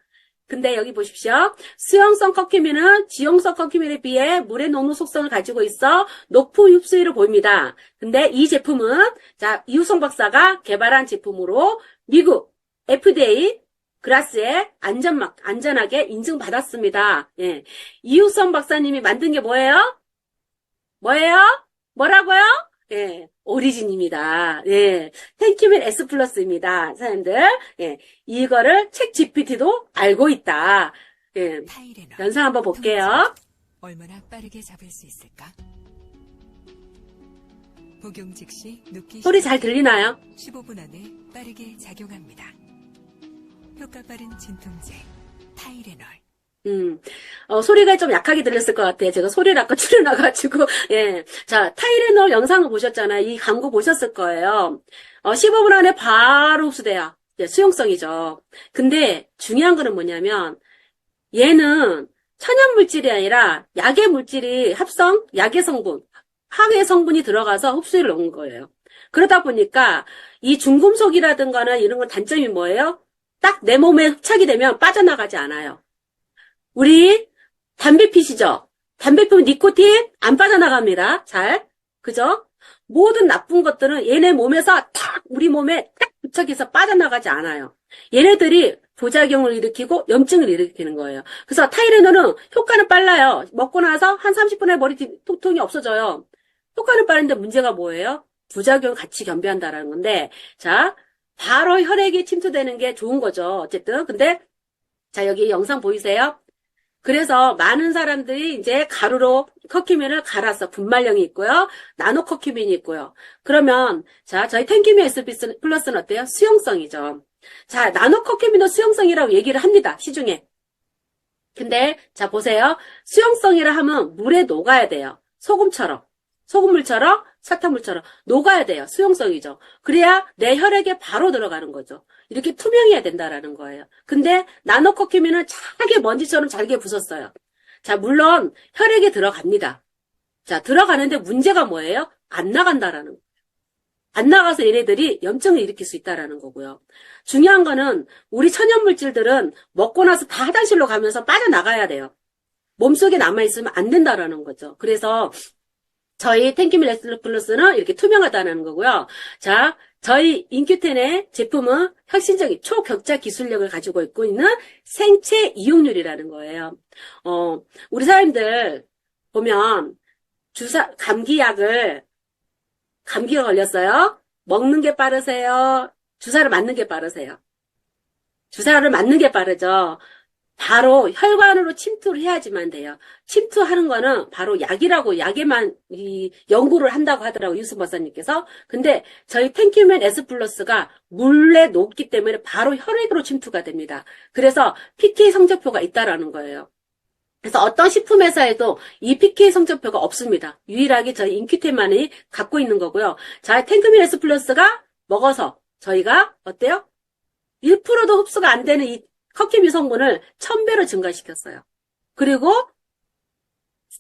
근데 여기 보십시오. 수용성 커큐민은 지용성 커큐민에 비해 물의 녹는 속성을 가지고 있어 높은 흡수율을 보입니다. 근데 이 제품은 이우성 박사가 개발한 제품으로 미국 FDA 그라스에 안전하게 인증받았습니다. 예. 이우성 박사님이 만든 게 뭐예요? 뭐라고요? 예. 오리진입니다. 예. 텐큐민 S 플러스입니다. 사람들. 예. 이거를 챗 GPT도 알고 있다. 예. 영상 한번 볼게요.
얼마나 빠르게 잡을 수 있을까? 복용 즉시 눕기
소리 잘 들리나요?
15분 안에 빠르게 작용합니다. 효과 빠른 진통제 타이레놀.
소리가 좀 약하게 들렸을 것 같아요. 제가 소리를 아까 줄여놔가지고, 예. 자, 타이레놀 영상을 보셨잖아요. 이 광고 보셨을 거예요. 15분 안에 바로 흡수돼요. 예, 수용성이죠. 근데 중요한 거는 뭐냐면, 얘는 천연 물질이 아니라 약의 물질이 약의 성분, 항해 성분이 들어가서 흡수율을 넣은 거예요. 그러다 보니까 이 중금속이라든가는 이런 건 단점이 뭐예요? 딱 내 몸에 흡착이 되면 빠져나가지 않아요. 우리 담배 피시죠? 담배 피우면 니코틴 안 빠져나갑니다. 그죠? 모든 나쁜 것들은 얘네 몸에서 탁 우리 몸에 딱 부착해서 빠져나가지 않아요. 얘네들이 부작용을 일으키고 염증을 일으키는 거예요. 그래서 타이레놀은 효과는 빨라요. 먹고 나서 한 30분에 머리 통통이 없어져요. 효과는 빠른데 문제가 뭐예요? 부작용 같이 겸비한다라는 건데, 자, 바로 혈액이 침투되는 게 좋은 거죠. 어쨌든. 근데, 자, 여기 영상 보이세요? 그래서 많은 사람들이 이제 가루로 커큐민을 갈아서 분말형이 있고요. 나노 커큐민이 있고요. 그러면, 자, 저희 텐큐민 S 플러스는 어때요? 수용성이죠. 자, 나노커큐민도 수용성이라고 얘기를 합니다. 시중에. 근데 자 보세요. 수용성이라 하면 물에 녹아야 돼요. 소금처럼. 소금물처럼 설탕물처럼 녹아야 돼요. 수용성이죠. 그래야 내 혈액에 바로 들어가는 거죠. 이렇게 투명해야 된다라는 거예요. 근데 나노커큐민은 잘게 먼지처럼 잘게 부쉈어요. 자, 물론 혈액에 들어갑니다. 자, 들어가는데 문제가 뭐예요? 안 나간다라는 거예요. 안 나가서 얘네들이 염증을 일으킬 수 있다라는 거고요. 중요한 거는 우리 천연물질들은 먹고 나서 다 화장실로 가면서 빠져나가야 돼요. 몸속에 남아있으면 안 된다라는 거죠. 그래서 저희 탱큐민 에스플러스는 이렇게 투명하다는 거고요. 자, 저희 인큐텐의 제품은 혁신적인 초격자 기술력을 가지고 있고 있는 생체 이용률이라는 거예요. 우리 사람들 보면 감기가 걸렸어요. 먹는 게 빠르세요? 주사를 맞는 게 빠르세요? 주사를 맞는 게 빠르죠. 바로 혈관으로 침투를 해야지만 돼요. 침투하는 거는 바로 약에만 연구를 한다고 하더라고요. 유승 박사님께서. 근데 저희 탱큐맨 S 플러스가 물에 녹기 때문에 바로 혈액으로 침투가 됩니다. 그래서 PK 성적표가 있다라는 거예요. 그래서 어떤 식품회사에도 이 PK 성적표가 없습니다. 유일하게 저희 인큐텐만이 갖고 있는 거고요. 자, 탱크민 S 플러스가 먹어서 저희가 어때요? 1%도 흡수가 안 되는 이 커큐민 성분을 1000배로 증가시켰어요. 그리고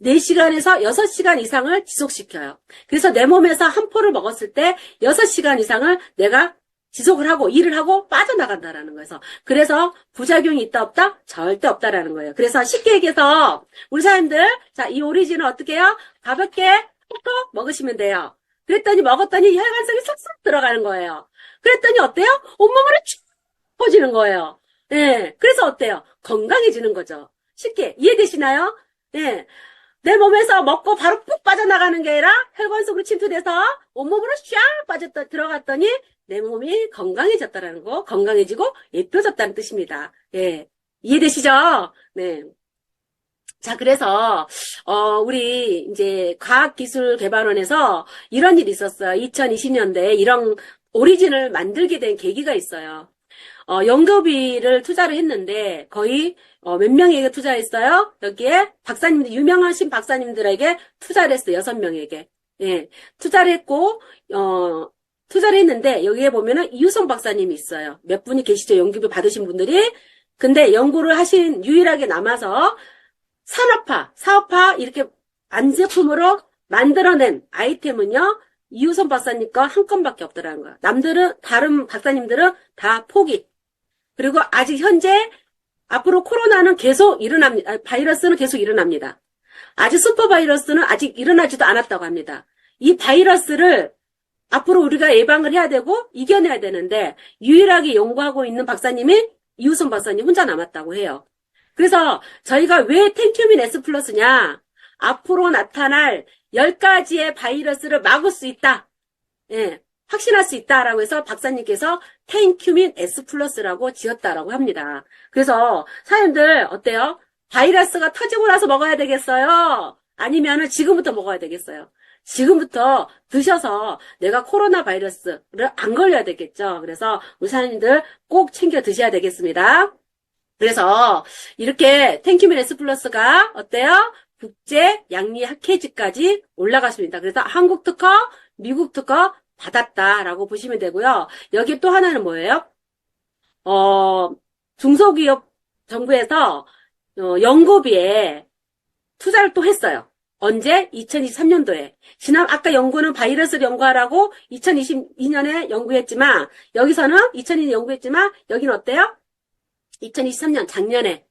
4시간에서 6시간 이상을 지속시켜요. 그래서 내 몸에서 한 포를 먹었을 때 6시간 이상을 내가 지속을 하고 일을 하고 빠져나간다라는 거예요. 그래서 부작용이 있다 없다? 절대 없다라는 거예요. 그래서 쉽게 얘기해서 우리 사람들 자, 이 오리진을 어떻게 해요? 가볍게 톡톡 먹으시면 돼요. 그랬더니 먹었더니 혈관성이 쏙쏙 들어가는 거예요. 그랬더니 어때요? 온몸으로 쭉 퍼지는 거예요. 네, 그래서 어때요? 건강해지는 거죠. 쉽게 이해되시나요? 네. 내 몸에서 먹고 바로 푹 빠져나가는 게 아니라 혈관 속으로 침투돼서 온몸으로 쫙 들어갔더니 내 몸이 건강해졌다라는 거, 건강해지고 예뻐졌다는 뜻입니다. 예. 이해되시죠? 네. 자, 그래서, 우리, 이제, 과학기술개발원에서 이런 일이 있었어요. 2020년대에 이런 오리진을 만들게 된 계기가 있어요. 연구비를 투자를 했는데, 거의, 몇 명에게 투자했어요? 여기에 박사님들, 유명하신 박사님들에게 투자를 했어요. 6명에게. 예. 투자를 했고, 투자를 했는데 여기에 보면은 이유성 박사님이 있어요. 몇 분이 계시죠. 연구비 받으신 분들이. 근데 연구를 하신 유일하게 남아서 사업화 이렇게 안제품으로 만들어낸 아이템은요. 이유성 박사님 거 한 건밖에 없더라는 거예요. 다른 박사님들은 다 포기. 그리고 아직 현재 앞으로 코로나는 계속 일어납니다. 바이러스는 계속 일어납니다. 아직 슈퍼 바이러스는 아직 일어나지도 않았다고 합니다. 이 바이러스를 앞으로 우리가 예방을 해야 되고 이겨내야 되는데 유일하게 연구하고 있는 박사님이 이우성 박사님 혼자 남았다고 해요. 그래서 저희가 왜 탱큐민 S 플러스냐? 앞으로 나타날 10가지의 바이러스를 막을 수 있다. 예, 확신할 수 있다라고 해서 박사님께서 탱큐민 S 플러스라고 지었다라고 합니다. 그래서 사람들 어때요? 바이러스가 터지고 나서 먹어야 되겠어요? 아니면은 지금부터 먹어야 되겠어요? 지금부터 드셔서 내가 코로나 바이러스를 안 걸려야 되겠죠. 그래서 우리 사장님들 꼭 챙겨 드셔야 되겠습니다. 그래서 이렇게 탱큐민 S 플러스가 어때요? 국제 양리 학회지까지 올라갔습니다. 그래서 한국 특허, 미국 특허 받았다라고 보시면 되고요. 여기 또 하나는 뭐예요? 중소기업 정부에서 연구비에 투자를 또 했어요. 언제? 2023년도에. 아까 연구는 바이러스를 연구하라고 2022년에 연구했지만, 여기서는 2002년 연구했지만, 여기는 어때요? 2023년, 작년에,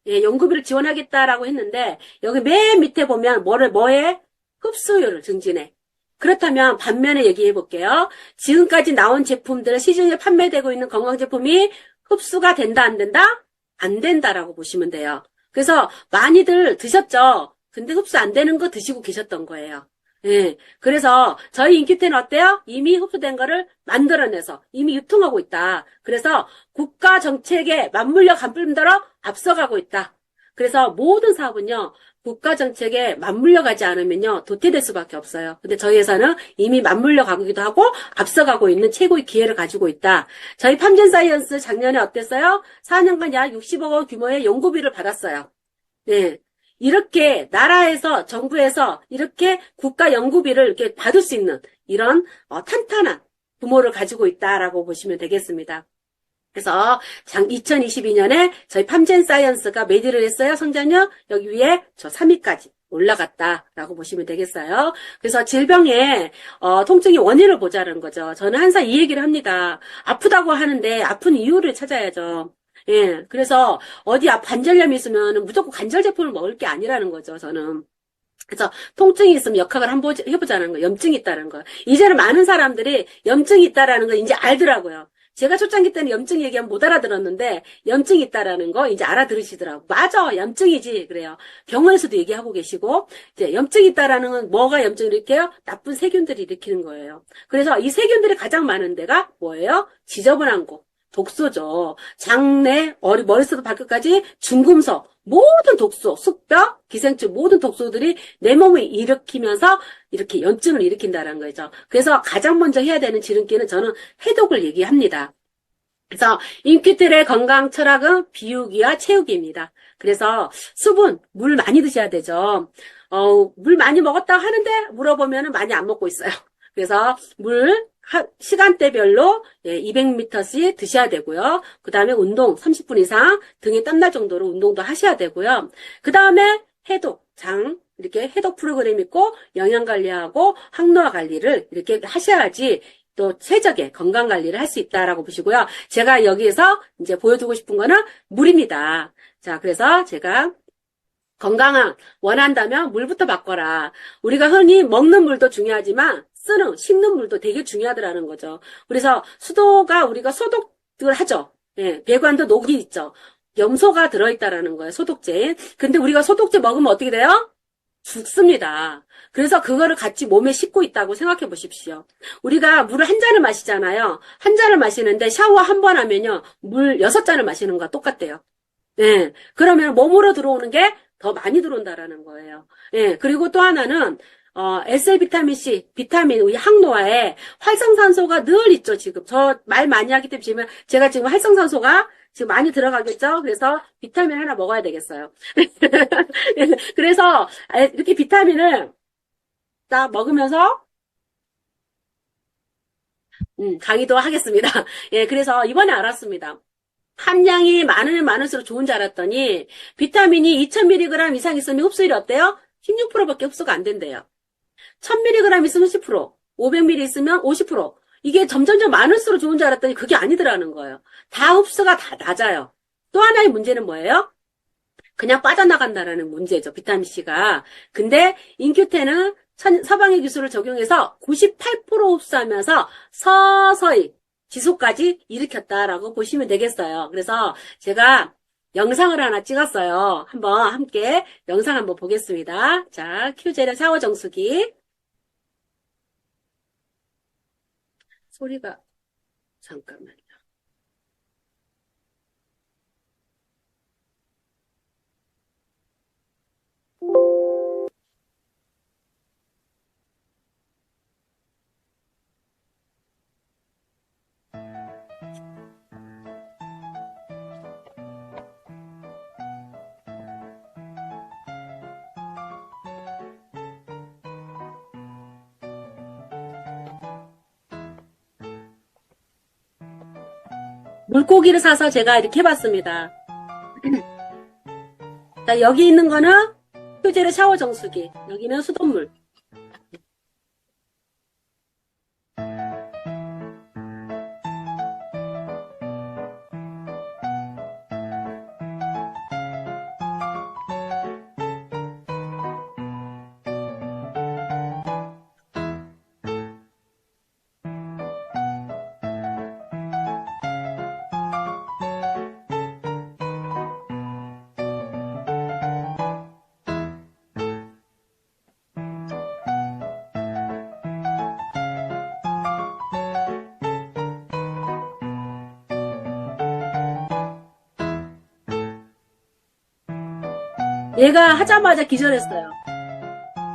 예, 연구비를 지원하겠다라고 했는데, 여기 맨 밑에 보면, 뭐에? 흡수율을 증진해. 그렇다면, 반면에 얘기해 볼게요. 지금까지 나온 제품들, 시중에 판매되고 있는 건강제품이 흡수가 된다, 안 된다? 안 된다라고 보시면 돼요. 그래서, 많이들 드셨죠? 근데 흡수 안 되는 거 드시고 계셨던 거예요. 예. 그래서 저희 인큐텐은 어때요? 이미 흡수된 거를 만들어내서 이미 유통하고 있다. 그래서 국가 정책에 맞물려 갈 뿐더러 앞서가고 있다. 그래서 모든 사업은요, 국가 정책에 맞물려 가지 않으면요, 도태될 수밖에 없어요. 근데 저희 회사는 이미 맞물려 가기도 하고, 앞서가고 있는 최고의 기회를 가지고 있다. 저희 팜젠 사이언스 작년에 어땠어요? 4년간 약 60억 원 규모의 연구비를 받았어요. 네. 이렇게 나라에서, 정부에서 이렇게 국가 연구비를 이렇게 받을 수 있는 이런 탄탄한 규모를 가지고 있다라고 보시면 되겠습니다. 그래서 2022년에 저희 팜젠 사이언스가 메디를 했어요. 성장력 여기 위에 저 3위까지 올라갔다라고 보시면 되겠어요. 그래서 질병의 통증의 원인을 보자는 거죠. 저는 항상 이 얘기를 합니다. 아프다고 하는데 아픈 이유를 찾아야죠. 예, 그래서 어디 관절염이 있으면 무조건 관절 제품을 먹을 게 아니라는 거죠. 저는. 그래서 통증이 있으면 역학을 한번 해보자는 거예요. 염증이 있다는 거. 이제는 많은 사람들이 염증이 있다라는 걸 이제 알더라고요. 제가 초창기 때는 염증 얘기하면 못 알아들었는데 염증이 있다라는 거 이제 알아들으시더라고. 맞아, 염증이지. 그래요. 병원에서도 얘기하고 계시고 이제 염증이 있다라는 건 뭐가 염증을 일으켜요? 나쁜 세균들이 일으키는 거예요. 그래서 이 세균들이 가장 많은 데가 뭐예요? 지저분한 곳. 독소죠. 장내, 머릿속부터 발끝까지 중금속, 모든 독소, 숙벽, 기생충, 모든 독소들이 내 몸을 일으키면서 이렇게 염증을 일으킨다는 거죠. 그래서 가장 먼저 해야 되는 지름길은 저는 해독을 얘기합니다. 그래서 인큐텔의 건강 철학은 비우기와 채우기입니다. 그래서 수분, 물 많이 드셔야 되죠. 물 많이 먹었다 하는데 물어보면 많이 안 먹고 있어요. 그래서 물 시간대별로 200m씩 드셔야 되고요. 그 다음에 운동 30분 이상 등에 땀날 정도로 운동도 하셔야 되고요. 그 다음에 해독, 이렇게 해독 프로그램 있고 영양관리하고 항노화 관리를 이렇게 하셔야지 또 최적의 건강관리를 할 수 있다라고 보시고요. 제가 여기에서 이제 보여주고 싶은 거는 물입니다. 자, 그래서 제가 건강한 원한다면 물부터 바꿔라. 우리가 흔히 먹는 물도 중요하지만 씹는 물도 되게 중요하더라는 거죠. 그래서 수도가 우리가 소독을 하죠. 예, 배관도 녹이 있죠. 염소가 들어있다라는 거예요. 소독제. 근데 우리가 소독제 먹으면 어떻게 돼요? 죽습니다. 그래서 그거를 같이 몸에 싣고 있다고 생각해 보십시오. 우리가 물을 한 잔을 마시잖아요. 한 잔을 마시는데 샤워 한 번 하면요. 물 6잔을 마시는 거와 똑같대요. 예. 그러면 몸으로 들어오는 게 더 많이 들어온다라는 거예요. 예. 그리고 또 하나는, SL 비타민C, 비타민, 우리 항노화에 활성산소가 늘 있죠, 지금. 저 말 많이 하기 때문에 지금 제가 지금 활성산소가 지금 많이 들어가겠죠? 그래서 비타민 하나 먹어야 되겠어요. 그래서 이렇게 비타민을 딱 먹으면서 강의도 하겠습니다. 예, 그래서 이번에 알았습니다. 함량이 많으면 많을수록 좋은 줄 알았더니 비타민이 2000mg 이상 있으면 흡수율이 어때요? 16%밖에 흡수가 안 된대요. 1000mg 있으면 10%, 500ml 있으면 50%. 이게 점점점 많을수록 좋은 줄 알았더니 그게 아니더라는 거예요. 다 흡수가 다 낮아요. 또 하나의 문제는 뭐예요? 그냥 빠져나간다라는 문제죠. 비타민C가. 근데 인큐텐은 서방의 기술을 적용해서 98% 흡수하면서 서서히 지속까지 일으켰다라고 보시면 되겠어요. 그래서 제가 영상을 하나 찍었어요. 한번 함께 영상 한번 보겠습니다. 자, 큐젤의 샤워 정수기. 소리가 잠깐만요. 물고기를 사서 제가 이렇게 해봤습니다. 자, 여기 있는 거는 큐젤의 샤워 정수기. 여기는 수돗물. 얘가 하자마자 기절했어요.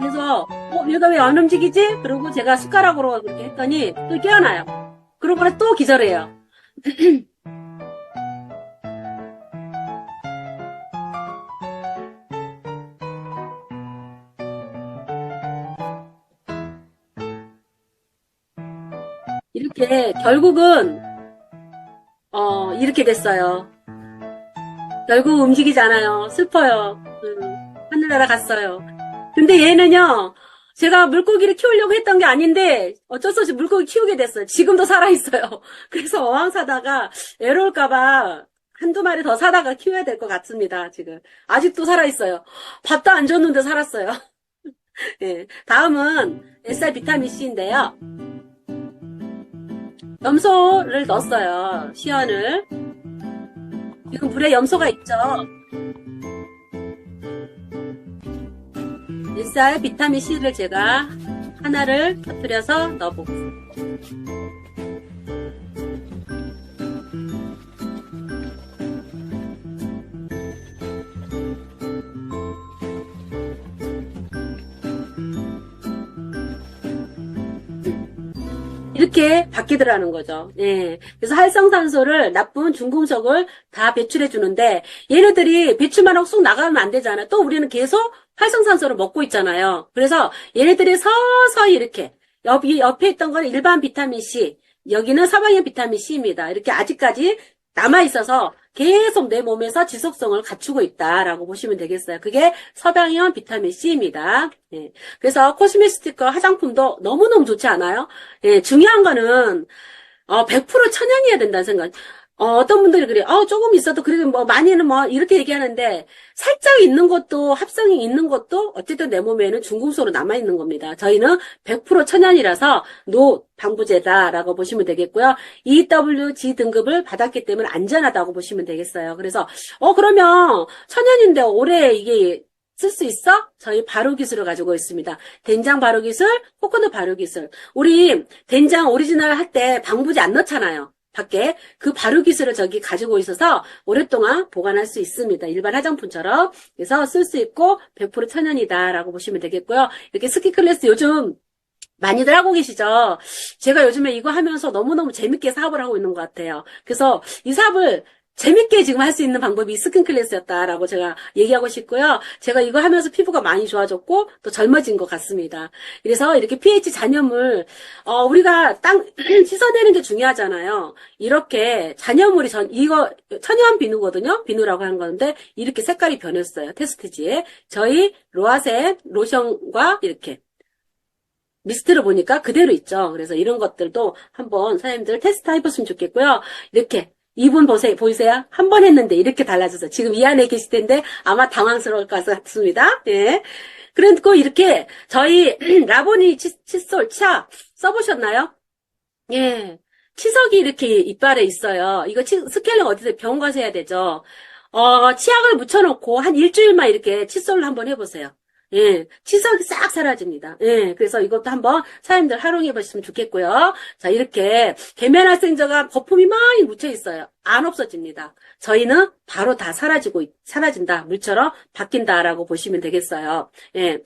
그래서 얘가 왜 안 움직이지? 그러고 제가 숟가락으로 그렇게 했더니 또 깨어나요. 그러고 또 기절해요. 이렇게 결국은 이렇게 됐어요. 결국 움직이지 않아요. 슬퍼요. 하늘나라 갔어요. 근데 얘는요, 제가 물고기를 키우려고 했던 게 아닌데, 어쩔 수 없이 물고기 키우게 됐어요. 지금도 살아있어요. 그래서 어항 사다가 외로울까봐 한두 마리 더 사다가 키워야 될 것 같습니다, 지금. 아직도 살아있어요. 밥도 안 줬는데 살았어요. 예, 다음은 SR 비타민C인데요. 염소를 넣었어요. 시연을. 지금 물에 염소가 있죠. SR 비타민C를 제가 하나를 터뜨려서 넣어보겠습니다. 이렇게 바뀌더라는 거죠. 예. 그래서 활성산소를 나쁜 중금속을 다 배출해 주는데 얘네들이 배출만 하고 쑥 나가면 안 되잖아요. 또 우리는 계속 활성산소를 먹고 있잖아요. 그래서 얘네들이 서서히 이렇게 옆에 있던 건 일반 비타민 C, 여기는 서방형 비타민 C입니다. 이렇게 아직까지 남아 있어서 계속 내 몸에서 지속성을 갖추고 있다라고 보시면 되겠어요. 그게 서방형 비타민 C입니다. 예. 그래서 코스메틱과 화장품도 너무너무 좋지 않아요? 예, 중요한 거는 100% 천연이어야 된다는 생각. 어떤 분들이 그래요. 조금 있어도 그래도 뭐 많이는 뭐 이렇게 얘기하는데 살짝 있는 것도 합성이 있는 것도 어쨌든 내 몸에는 중금속으로 남아 있는 겁니다. 저희는 100% 천연이라서 노 방부제다라고 보시면 되겠고요. EWG 등급을 받았기 때문에 안전하다고 보시면 되겠어요. 그래서 그러면 천연인데 오래 이게 쓸 수 있어? 저희 발효 기술을 가지고 있습니다. 된장 발효 기술, 코코넛 발효 기술. 우리 된장 오리지널 할 때 방부제 안 넣잖아요. 밖에 그 발효 기술을 저기 가지고 있어서 오랫동안 보관할 수 있습니다. 일반 화장품처럼. 그래서 쓸 수 있고 100% 천연이다라고 보시면 되겠고요. 이렇게 스키클래스 요즘 많이들 하고 계시죠? 제가 요즘에 이거 하면서 너무너무 재밌게 사업을 하고 있는 것 같아요. 그래서 이 사업을 재밌게 지금 할 수 있는 방법이 스킨클래스였다라고 제가 얘기하고 싶고요. 제가 이거 하면서 피부가 많이 좋아졌고 또 젊어진 것 같습니다. 그래서 이렇게 pH 잔여물 우리가 땅 씻어내는 게 중요하잖아요. 이렇게 잔여물이 이거 천연 비누거든요. 비누라고 하는 건데 이렇게 색깔이 변했어요. 테스트지에 저희 로아센 로션과 이렇게 미스트를 보니까 그대로 있죠. 그래서 이런 것들도 한번 사장님들 테스트 해봤으면 좋겠고요. 이렇게 이분 보이세요? 한 번 했는데 이렇게 달라져서 지금 이 안에 계실 텐데 아마 당황스러울 것 같습니다. 예. 그리고 이렇게 저희 라보니 칫솔 차 써보셨나요? 예. 치석이 이렇게 이빨에 있어요. 이거 스케일링 어디서 병원 가서 해야 되죠. 치약을 묻혀놓고 한 일주일만 이렇게 칫솔로 한번 해보세요. 예, 치석이 싹 사라집니다. 예, 그래서 이것도 한번 사장님들 활용해 보시면 좋겠고요. 자, 이렇게 계면활성제가 거품이 많이 묻혀 있어요. 안 없어집니다. 저희는 바로 다 사라진다. 물처럼 바뀐다라고 보시면 되겠어요. 예.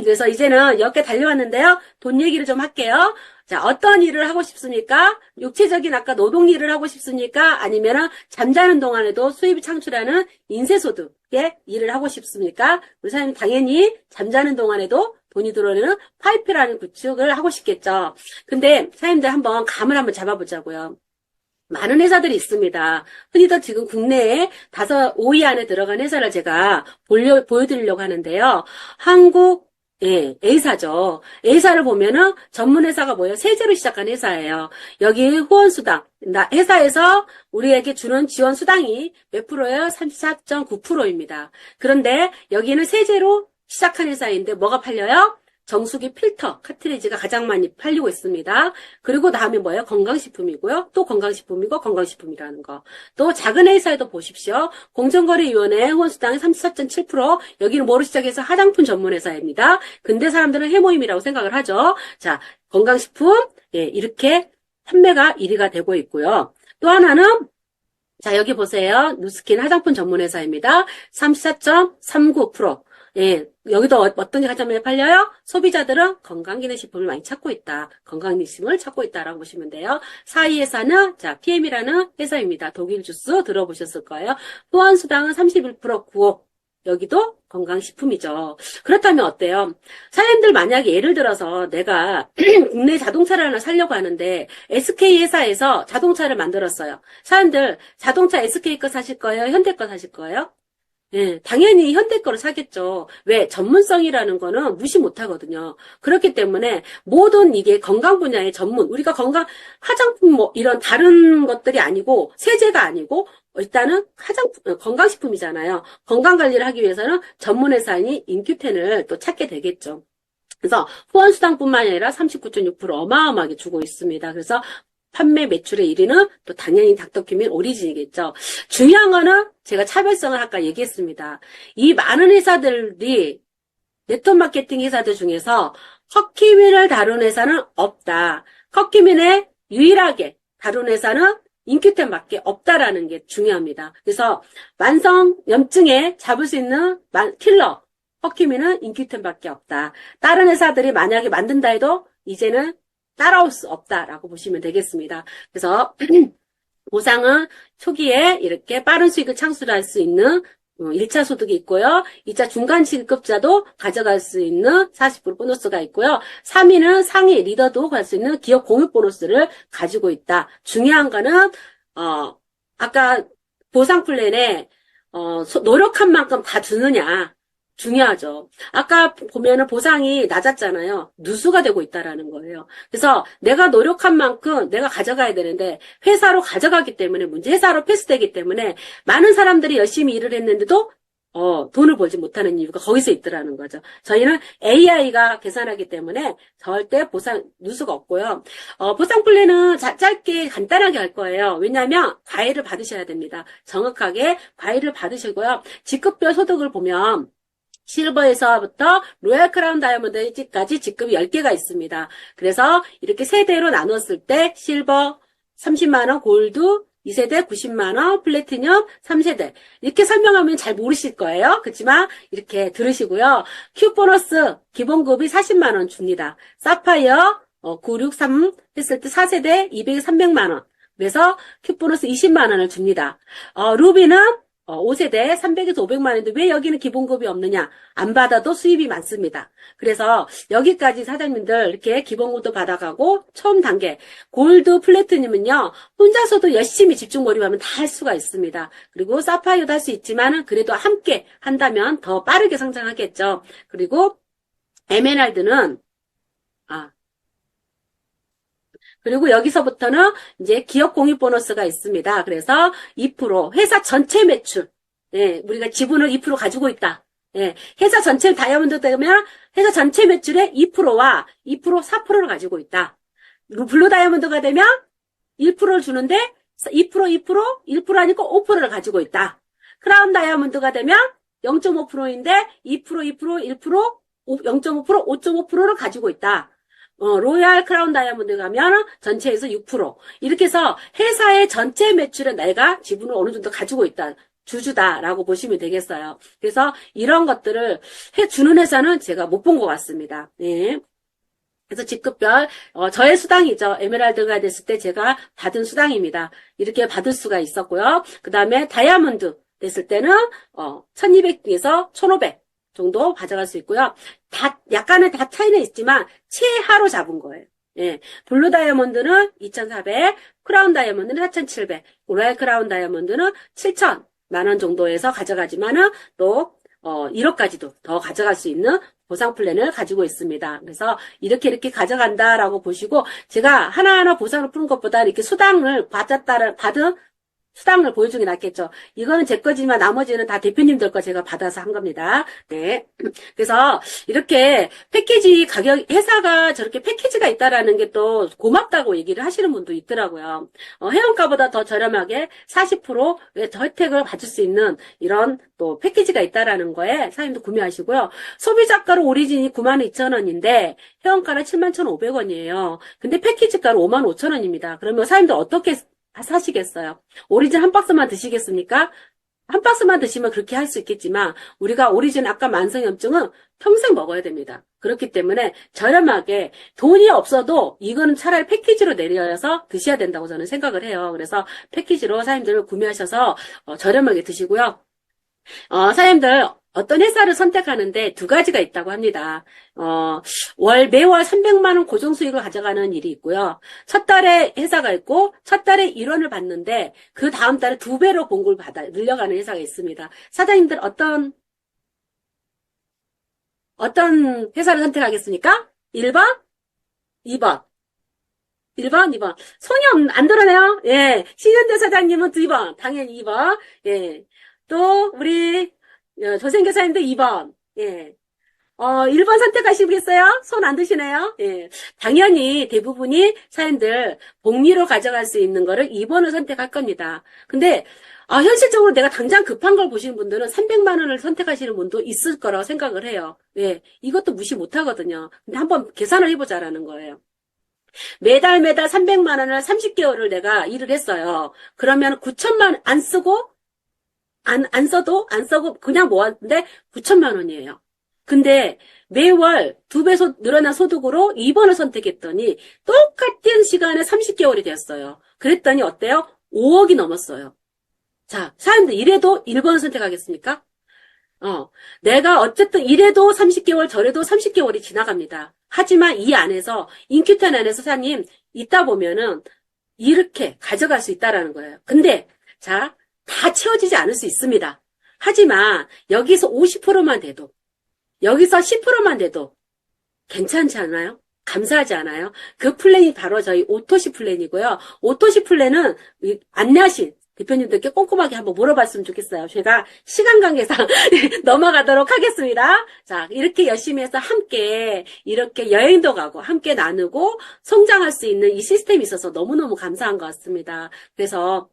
그래서 이제는 10개 달려왔는데요. 돈 얘기를 좀 할게요. 자, 어떤 일을 하고 싶습니까? 육체적인 아까 노동 일을 하고 싶습니까? 아니면은 잠자는 동안에도 수입을 창출하는 인쇄소득의 일을 하고 싶습니까? 우리 사장님 당연히 잠자는 동안에도 돈이 들어오는 파이프라는 구축을 하고 싶겠죠. 근데 사장님들 한번 감을 한번 잡아보자고요. 많은 회사들이 있습니다. 흔히들 지금 국내에 5위 안에 들어간 회사를 제가 보여드리려고 하는데요. 예, A사죠. A사를 보면은 전문 회사가 뭐예요? 세제로 시작한 회사예요. 여기 후원수당, 회사에서 우리에게 주는 지원 수당이 몇 프로예요? 34.9%입니다. 그런데 여기는 세제로 시작한 회사인데 뭐가 팔려요? 정수기 필터, 카트리지가 가장 많이 팔리고 있습니다. 그리고 다음에 뭐예요? 건강식품이고요. 또 건강식품이고 건강식품이라는 거. 또 작은 회사에도 보십시오. 공정거래위원회 후원수당이 34.7%. 여기는 뭐로 시작해서 화장품 전문 회사입니다. 근데 사람들은 해모임이라고 생각을 하죠. 자, 건강식품, 예, 이렇게 판매가 1위가 되고 있고요. 또 하나는 자, 여기 보세요. 누스킨 화장품 전문 회사입니다. 34.39%. 예, 여기도 어떤 게 가장 많이 팔려요? 소비자들은 건강기능식품을 많이 찾고 있다. 건강기능식품을 찾고 있다라고 보시면 돼요. 4위 회사는, 자, PM이라는 회사입니다. 독일 주스 들어보셨을 거예요. 후원수당은 31% 9억. 여기도 건강식품이죠. 그렇다면 어때요? 사람들 만약에 예를 들어서 내가 국내 자동차를 하나 사려고 하는데 SK 회사에서 자동차를 만들었어요. 사람들 자동차 SK 거 사실 거예요? 현대 거 사실 거예요? 예, 당연히 현대 거를 사겠죠. 왜? 전문성이라는 거는 무시 못 하거든요. 그렇기 때문에 모든 이게 건강 분야의 전문, 우리가 건강, 화장품 뭐 이런 다른 것들이 아니고, 세제가 아니고, 일단은 건강식품이잖아요. 건강 관리를 하기 위해서는 전문 회사인 인큐텐을 또 찾게 되겠죠. 그래서 후원수당뿐만 아니라 39.6% 어마어마하게 주고 있습니다. 그래서 판매 매출의 1위는 또 당연히 닥터큐민 오리진이겠죠. 중요한 거는 제가 차별성을 아까 얘기했습니다. 이 많은 회사들이 네트워크 마케팅 회사들 중에서 커큐민을 다룬 회사는 없다. 커큐민에 유일하게 다룬 회사는 인큐텐밖에 없다라는 게 중요합니다. 그래서 만성염증에 잡을 수 있는 킬러 커큐민은 인큐텐밖에 없다. 다른 회사들이 만약에 만든다 해도 이제는 따라올 수 없다라고 보시면 되겠습니다. 그래서 보상은 초기에 이렇게 빠른 수익을 창출할 수 있는 1차 소득이 있고요. 2차 중간 진급자도 가져갈 수 있는 40% 보너스가 있고요. 3위는 상위 리더도 갈 수 있는 기업 공유 보너스를 가지고 있다. 중요한 거는 아까 보상 플랜에 노력한 만큼 다 주느냐. 중요하죠. 아까 보면은 보상이 낮았잖아요. 누수가 되고 있다라는 거예요. 그래서 내가 노력한 만큼 내가 가져가야 되는데 회사로 가져가기 때문에 회사로 패스되기 때문에 많은 사람들이 열심히 일을 했는데도 돈을 벌지 못하는 이유가 거기서 있더라는 거죠. 저희는 AI가 계산하기 때문에 절대 보상 누수가 없고요. 보상 플랜은 짧게 간단하게 할 거예요. 왜냐하면 과외를 받으셔야 됩니다. 정확하게 과외를 받으시고요. 직급별 소득을 보면 실버에서부터 로얄 크라운 다이아몬드까지 직급이 10개가 있습니다. 그래서 이렇게 세대로 나눴을 때 실버 30만원, 골드 2세대 90만원, 플래티넘 3세대 이렇게 설명하면 잘 모르실 거예요. 그렇지만 이렇게 들으시고요. 큐 보너스 기본급이 40만원 줍니다. 사파이어 963 했을 때 4세대 200에 300만원. 그래서 큐 보너스 20만원을 줍니다. 루비는 5세대 300에서 500만원인데 왜 여기는 기본급이 없느냐? 안 받아도 수입이 많습니다. 그래서 여기까지 사장님들 이렇게 기본급도 받아가고 처음 단계 골드 플래티넘은요. 혼자서도 열심히 집중 몰입하면 다 할 수가 있습니다. 그리고 사파이어도 할 수 있지만 그래도 함께 한다면 더 빠르게 성장하겠죠. 그리고 에메랄드는 그리고 여기서부터는 이제 기업 공유 보너스가 있습니다. 그래서 2% 회사 전체 매출, 예, 우리가 지분을 2% 가지고 있다. 예, 회사 전체 다이아몬드 되면 회사 전체 매출의 2%와 2% 4%를 가지고 있다. 그리고 블루 다이아몬드가 되면 1%를 주는데 2% 1% 아니고 5%를 가지고 있다. 크라운 다이아몬드가 되면 0.5%인데 2% 1% 0.5% 5.5%를 가지고 있다. 로얄 크라운 다이아몬드 가면 전체에서 6%. 이렇게 해서 회사의 전체 매출에 내가 지분을 어느 정도 가지고 있다. 주주다라고 보시면 되겠어요. 그래서 이런 것들을 해주는 회사는 제가 못 본 것 같습니다. 네. 그래서 직급별, 저의 수당이죠. 에메랄드가 됐을 때 제가 받은 수당입니다. 이렇게 받을 수가 있었고요. 그 다음에 다이아몬드 됐을 때는, 1200에서 1500. 정도 가져갈 수 있고요. 약간의 다 차이는 있지만 최하로 잡은 거예요. 예. 블루 다이아몬드는 2,400, 크라운 다이아몬드는 4,700, 로얄 크라운 다이아몬드는 7,000만 원 정도에서 가져가지만은 또 1억까지도 더 가져갈 수 있는 보상 플랜을 가지고 있습니다. 그래서 이렇게 가져간다라고 보시고 제가 하나하나 보상을 푸는 것보다 이렇게 수당을 받은 수당을 보여주는 게 낫겠죠. 이거는 제 거지만 나머지는 다 대표님들 거 제가 받아서 한 겁니다. 네. 그래서 이렇게 패키지 가격, 회사가 저렇게 패키지가 있다라는 게 또 고맙다고 얘기를 하시는 분도 있더라고요. 회원가보다 더 저렴하게 40% 혜택을 받을 수 있는 이런 또 패키지가 있다라는 거에 사장님도 구매하시고요. 소비자가로 오리진이 92,000원인데 회원가는 71,500원이에요. 근데 패키지가로 55,000원입니다. 그러면 사장님도 어떻게 다 사시겠어요? 오리진 한 박스만 드시겠습니까? 한 박스만 드시면 그렇게 할 수 있겠지만 우리가 오리진 아까 만성염증은 평생 먹어야 됩니다. 그렇기 때문에 저렴하게 돈이 없어도 이거는 차라리 패키지로 내려서 드셔야 된다고 저는 생각을 해요. 그래서 패키지로 사장님들 구매하셔서 저렴하게 드시고요. 사장님들 어떤 회사를 선택하는데 두 가지가 있다고 합니다. 매월 300만 원 고정 수익을 가져가는 일이 있고요. 첫 달에 회사가 있고 첫 달에 1원을 받는데 그 다음 달에 2배로 봉급을 늘려가는 회사가 있습니다. 사장님들 어떤 회사를 선택하겠습니까? 1번? 2번? 1번, 2번. 손이 안 들어네요. 예. 신현대 사장님은 2번. 당연히 2번. 예. 또, 우리, 조생교사님도 2번. 예. 1번 선택하시겠어요? 손 안 드시네요? 예. 당연히 대부분이 사연들 복리로 가져갈 수 있는 거를 2번을 선택할 겁니다. 근데, 현실적으로 내가 당장 급한 걸 보시는 분들은 300만 원을 선택하시는 분도 있을 거라고 생각을 해요. 예. 이것도 무시 못 하거든요. 근데 한번 계산을 해보자라는 거예요. 매달 300만 원을 30개월을 내가 일을 했어요. 그러면 9천만 원 안 쓰고, 안 써고 그냥 모았는데 9천만 원이에요. 근데 매월 2배 늘어난 소득으로 2번을 선택했더니 똑같은 시간에 30개월이 되었어요. 그랬더니 어때요? 5억이 넘었어요. 자, 사람들 이래도 1번을 선택하겠습니까? 내가 어쨌든 이래도 30개월, 저래도 30개월이 지나갑니다. 하지만 이 안에서, 인큐텐 안에서 사장님, 있다 보면은 이렇게 가져갈 수 있다라는 거예요. 근데, 자, 다 채워지지 않을 수 있습니다. 하지만 여기서 50%만 돼도, 여기서 10%만 돼도 괜찮지 않아요? 감사하지 않아요? 그 플랜이 바로 저희 오토시 플랜이고요. 오토시 플랜은 안내하신 대표님들께 꼼꼼하게 한번 물어봤으면 좋겠어요. 제가 시간 관계상 넘어가도록 하겠습니다. 자, 이렇게 열심히 해서 함께 이렇게 여행도 가고 함께 나누고 성장할 수 있는 이 시스템이 있어서 너무너무 감사한 것 같습니다. 그래서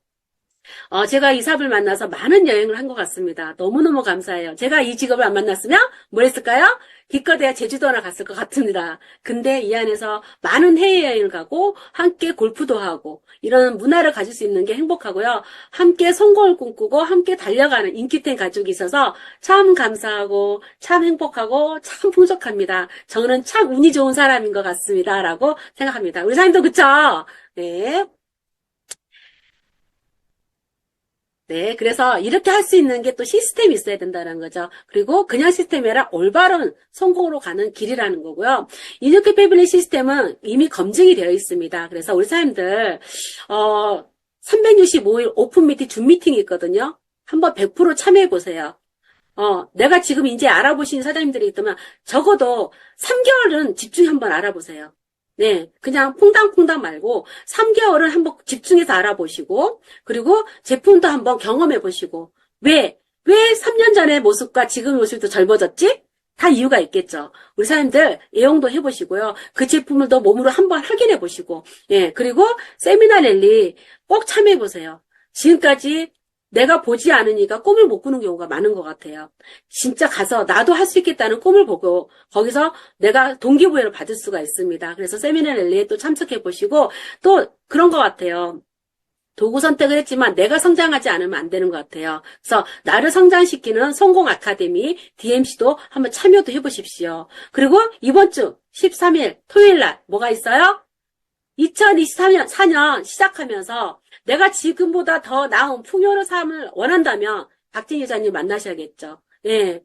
제가 이 사업을 만나서 많은 여행을 한 것 같습니다. 너무너무 감사해요. 제가 이 직업을 안 만났으면 뭘 했을까요? 기껏해야 제주도나 갔을 것 같습니다. 근데 이 안에서 많은 해외여행을 가고 함께 골프도 하고 이런 문화를 가질 수 있는 게 행복하고요. 함께 성공을 꿈꾸고 함께 달려가는 인기템 가족이 있어서 참 감사하고 참 행복하고 참 풍족합니다. 저는 참 운이 좋은 사람인 것 같습니다. 라고 생각합니다. 우리 사장님도 그쵸? 네. 네, 그래서 이렇게 할 수 있는 게 또 시스템이 있어야 된다는 거죠. 그리고 그냥 시스템이 아니라 올바른 성공으로 가는 길이라는 거고요. 이렇게 패밀리 시스템은 이미 검증이 되어 있습니다. 그래서 우리 사람들 365일 오픈 미팅, 줌 미팅이 있거든요. 한번 100% 참여해 보세요. 내가 지금 이제 알아보신 사장님들이 있다면 적어도 3개월은 집중 한번 알아보세요. 네, 그냥 퐁당퐁당 말고 3개월을 한번 집중해서 알아보시고 그리고 제품도 한번 경험해 보시고 왜 3년 전의 모습과 지금의 모습이 더 젊어졌지? 다 이유가 있겠죠. 우리 사람들 애용도 해보시고요. 그 제품을 더 몸으로 한번 확인해 보시고 예, 그리고 세미나 랠리 꼭 참여해 보세요. 지금까지 내가 보지 않으니까 꿈을 못 꾸는 경우가 많은 것 같아요. 진짜 가서 나도 할 수 있겠다는 꿈을 보고 거기서 내가 동기부여를 받을 수가 있습니다. 그래서 세미나 랠리에 또 참석해 보시고 또 그런 것 같아요. 도구 선택을 했지만 내가 성장하지 않으면 안 되는 것 같아요. 그래서 나를 성장시키는 성공 아카데미 DMC도 한번 참여도 해보십시오. 그리고 이번 주 13일 토요일 날 뭐가 있어요? 2023년 4년 시작하면서 내가 지금보다 더 나은 풍요로운 삶을 원한다면 박진희 여자님 만나셔야겠죠. 예.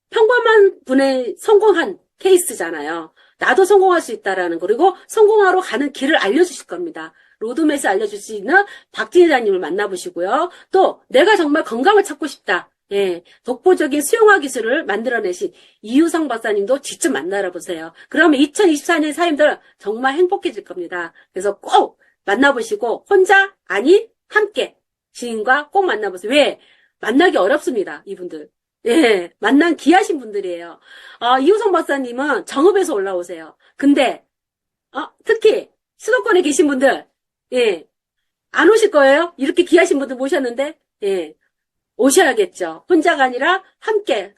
평범한 분의 성공한 케이스잖아요. 나도 성공할 수 있다라는 거. 그리고 성공하러 가는 길을 알려주실 겁니다. 로드맵을 알려줄 수 있는 박진희 여자님을 만나보시고요. 또 내가 정말 건강을 찾고 싶다. 예, 독보적인 수용화 기술을 만들어내신 이유성 박사님도 직접 만나러 보세요. 그러면 2024년 사람들 정말 행복해질 겁니다. 그래서 꼭 만나보시고 혼자 아니 함께 지인과 꼭 만나보세요. 왜? 만나기 어렵습니다. 이분들. 예, 만난 귀하신 분들이에요. 이우성 박사님은 정읍에서 올라오세요. 근데 특히 수도권에 계신 분들 예, 안 오실 거예요? 이렇게 귀하신 분들 모셨는데 예. 오셔야겠죠. 혼자가 아니라 함께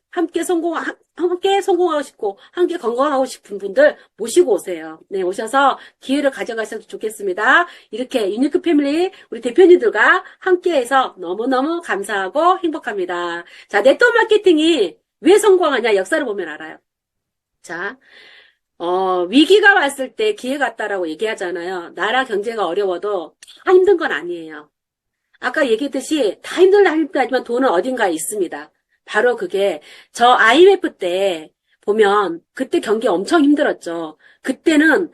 함께 성공하고 싶고 함께 건강하고 싶은 분들 모시고 오세요. 네, 오셔서 기회를 가져가셔도 좋겠습니다. 이렇게 유니크 패밀리 우리 대표님들과 함께해서 너무너무 감사하고 행복합니다. 자, 네트워크 마케팅이 왜 성공하냐 역사를 보면 알아요. 자, 위기가 왔을 때 기회가 왔다라고 얘기하잖아요. 나라 경제가 어려워도 다 힘든 건 아니에요. 아까 얘기했듯이 다 힘들다지만 돈은 어딘가에 있습니다. 바로 그게 저 IMF 때 보면 그때 경기 엄청 힘들었죠. 그때는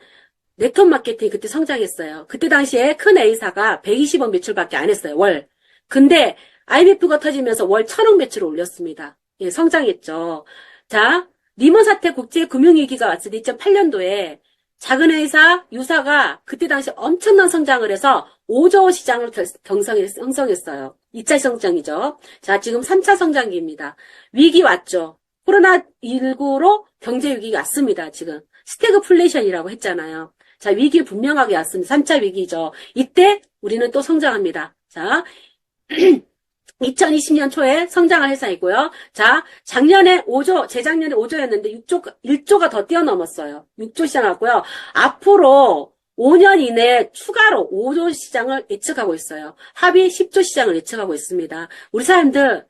네트워크 마케팅이 그때 성장했어요. 그때 당시에 큰 A사가 120억 매출밖에 안 했어요. 월. 근데 IMF가 터지면서 월 1,000억 매출을 올렸습니다. 예, 성장했죠. 자, 리먼 사태 국제 금융위기가 왔을 때 2008년도에 작은 회사, 유사가 그때 당시 엄청난 성장을 해서 5조 시장을 형성했어요. 2차 성장이죠. 자, 지금 3차 성장기입니다. 위기 왔죠. 코로나19로 경제 위기가 왔습니다. 지금. 스태그플레이션이라고 했잖아요. 자, 위기 분명하게 왔습니다. 3차 위기죠. 이때 우리는 또 성장합니다. 자, 2020년 초에 성장한 회사이고요. 자, 재작년에 5조였는데 1조가 더 뛰어넘었어요. 6조 시장하고요. 앞으로 5년 이내에 추가로 5조 시장을 예측하고 있어요. 합의 10조 시장을 예측하고 있습니다. 우리 사람들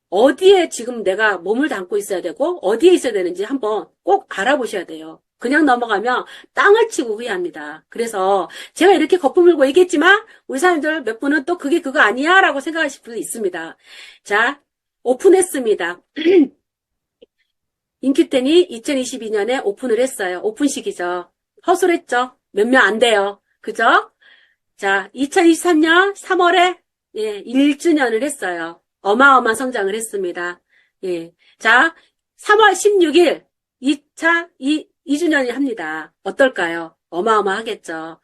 어디에 지금 내가 몸을 담고 있어야 되고 어디에 있어야 되는지 한번 꼭 알아보셔야 돼요. 그냥 넘어가면 땅을 치고 후회합니다. 그래서 제가 이렇게 거품물고 얘기했지만 우리 사람들 몇 분은 또 그게 그거 아니야 라고 생각하실 분도 있습니다. 자, 오픈했습니다. 인큐텐이 2022년에 오픈을 했어요. 오픈식이죠. 허술했죠. 몇 명 안 돼요. 그죠? 자, 2023년 3월에 1주년을 했어요. 어마어마한 성장을 했습니다. 예. 자, 3월 16일 2주년이 합니다. 어떨까요? 어마어마하겠죠.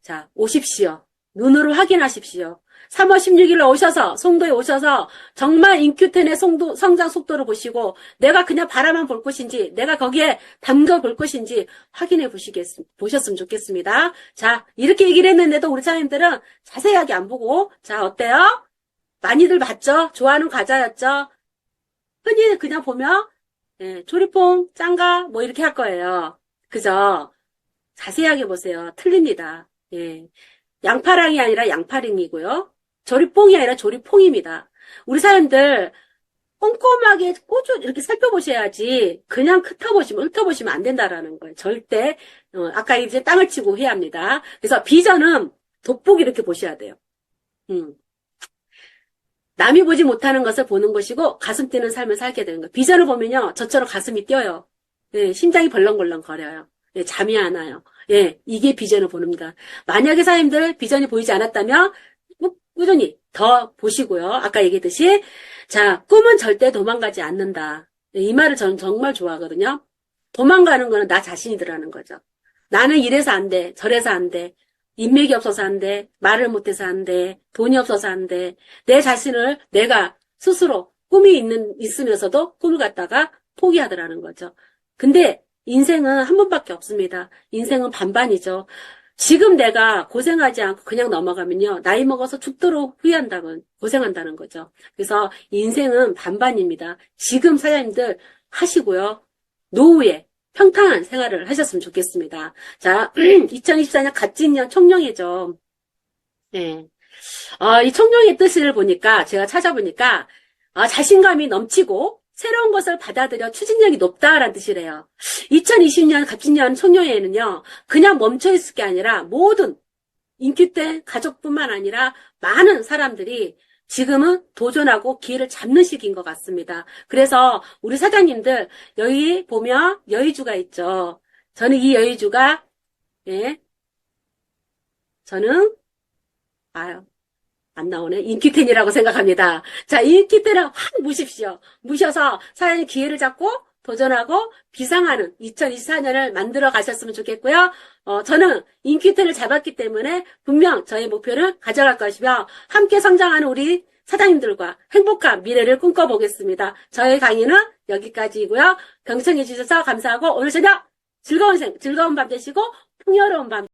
자, 오십시오. 눈으로 확인하십시오. 3월 16일에 오셔서, 송도에 오셔서 정말 인큐텐의 성장 속도를 보시고 내가 그냥 바라만 볼 것인지 내가 거기에 담겨 볼 것인지 확인해 보셨으면 좋겠습니다. 자, 이렇게 얘기를 했는데도 우리 사장님들은 자세하게 안 보고 자, 어때요? 많이들 봤죠? 좋아하는 과자였죠? 흔히 그냥 보면 조리퐁, 짱가 뭐 이렇게 할 거예요. 그죠? 자세하게 보세요. 틀립니다. 예. 양파랑이 아니라 양파링이고요. 조리퐁이 아니라 조리퐁입니다. 우리 사람들 꼼꼼하게 꾸준히 이렇게 살펴보셔야지 그냥 훑어보시면 안 된다라는 거예요. 절대 아까 이제 땅을 치고 해야 합니다. 그래서 비전은 돋보기 이렇게 보셔야 돼요. 남이 보지 못하는 것을 보는 것이고 가슴 뛰는 삶을 살게 되는 거예요. 비전을 보면요. 저처럼 가슴이 뛰어요. 예, 심장이 벌렁벌렁 거려요. 예, 잠이 안 와요. 예, 이게 비전을 보는 겁니다. 만약에 사장님들 비전이 보이지 않았다면 꾸준히 더 보시고요. 아까 얘기했듯이 자, 꿈은 절대 도망가지 않는다. 예, 이 말을 저는 정말 좋아하거든요. 도망가는 거는 나 자신이더라는 거죠. 나는 이래서 안 돼. 저래서 안 돼. 인맥이 없어서 안 돼. 말을 못해서 안 돼. 돈이 없어서 안 돼. 내 자신을 내가 스스로 꿈이 있으면서도 꿈을 갖다가 포기하더라는 거죠. 근데 인생은 한 번밖에 없습니다. 인생은 반반이죠. 지금 내가 고생하지 않고 그냥 넘어가면요. 나이 먹어서 죽도록 고생한다는 거죠. 그래서 인생은 반반입니다. 지금 사장님들 하시고요. 노후에 평탄한 생활을 하셨으면 좋겠습니다. 자, 2024년 갑진년 청룡이죠. 네. 이 청룡의 뜻을 보니까, 제가 찾아보니까, 자신감이 넘치고, 새로운 것을 받아들여 추진력이 높다라는 뜻이래요. 2020년 갑진년 청룡에는요, 그냥 멈춰있을 게 아니라, 모든 인큐텐 가족뿐만 아니라, 많은 사람들이 지금은 도전하고 기회를 잡는 시기인 것 같습니다. 그래서 우리 사장님들 여기 보면 여의주가 있죠. 저는 이 여의주가 저는 안 나오네. 인큐텐이라고 생각합니다. 자, 인큐텐을 확 무십시오. 무셔서 사장님 기회를 잡고 도전하고 비상하는 2024년을 만들어 가셨으면 좋겠고요. 저는 인큐텐을 잡았기 때문에 분명 저의 목표를 가져갈 것이며 함께 성장하는 우리 사장님들과 행복한 미래를 꿈꿔보겠습니다. 저의 강의는 여기까지이고요. 경청해 주셔서 감사하고 오늘 저녁 즐거운 밤 되시고 풍요로운 밤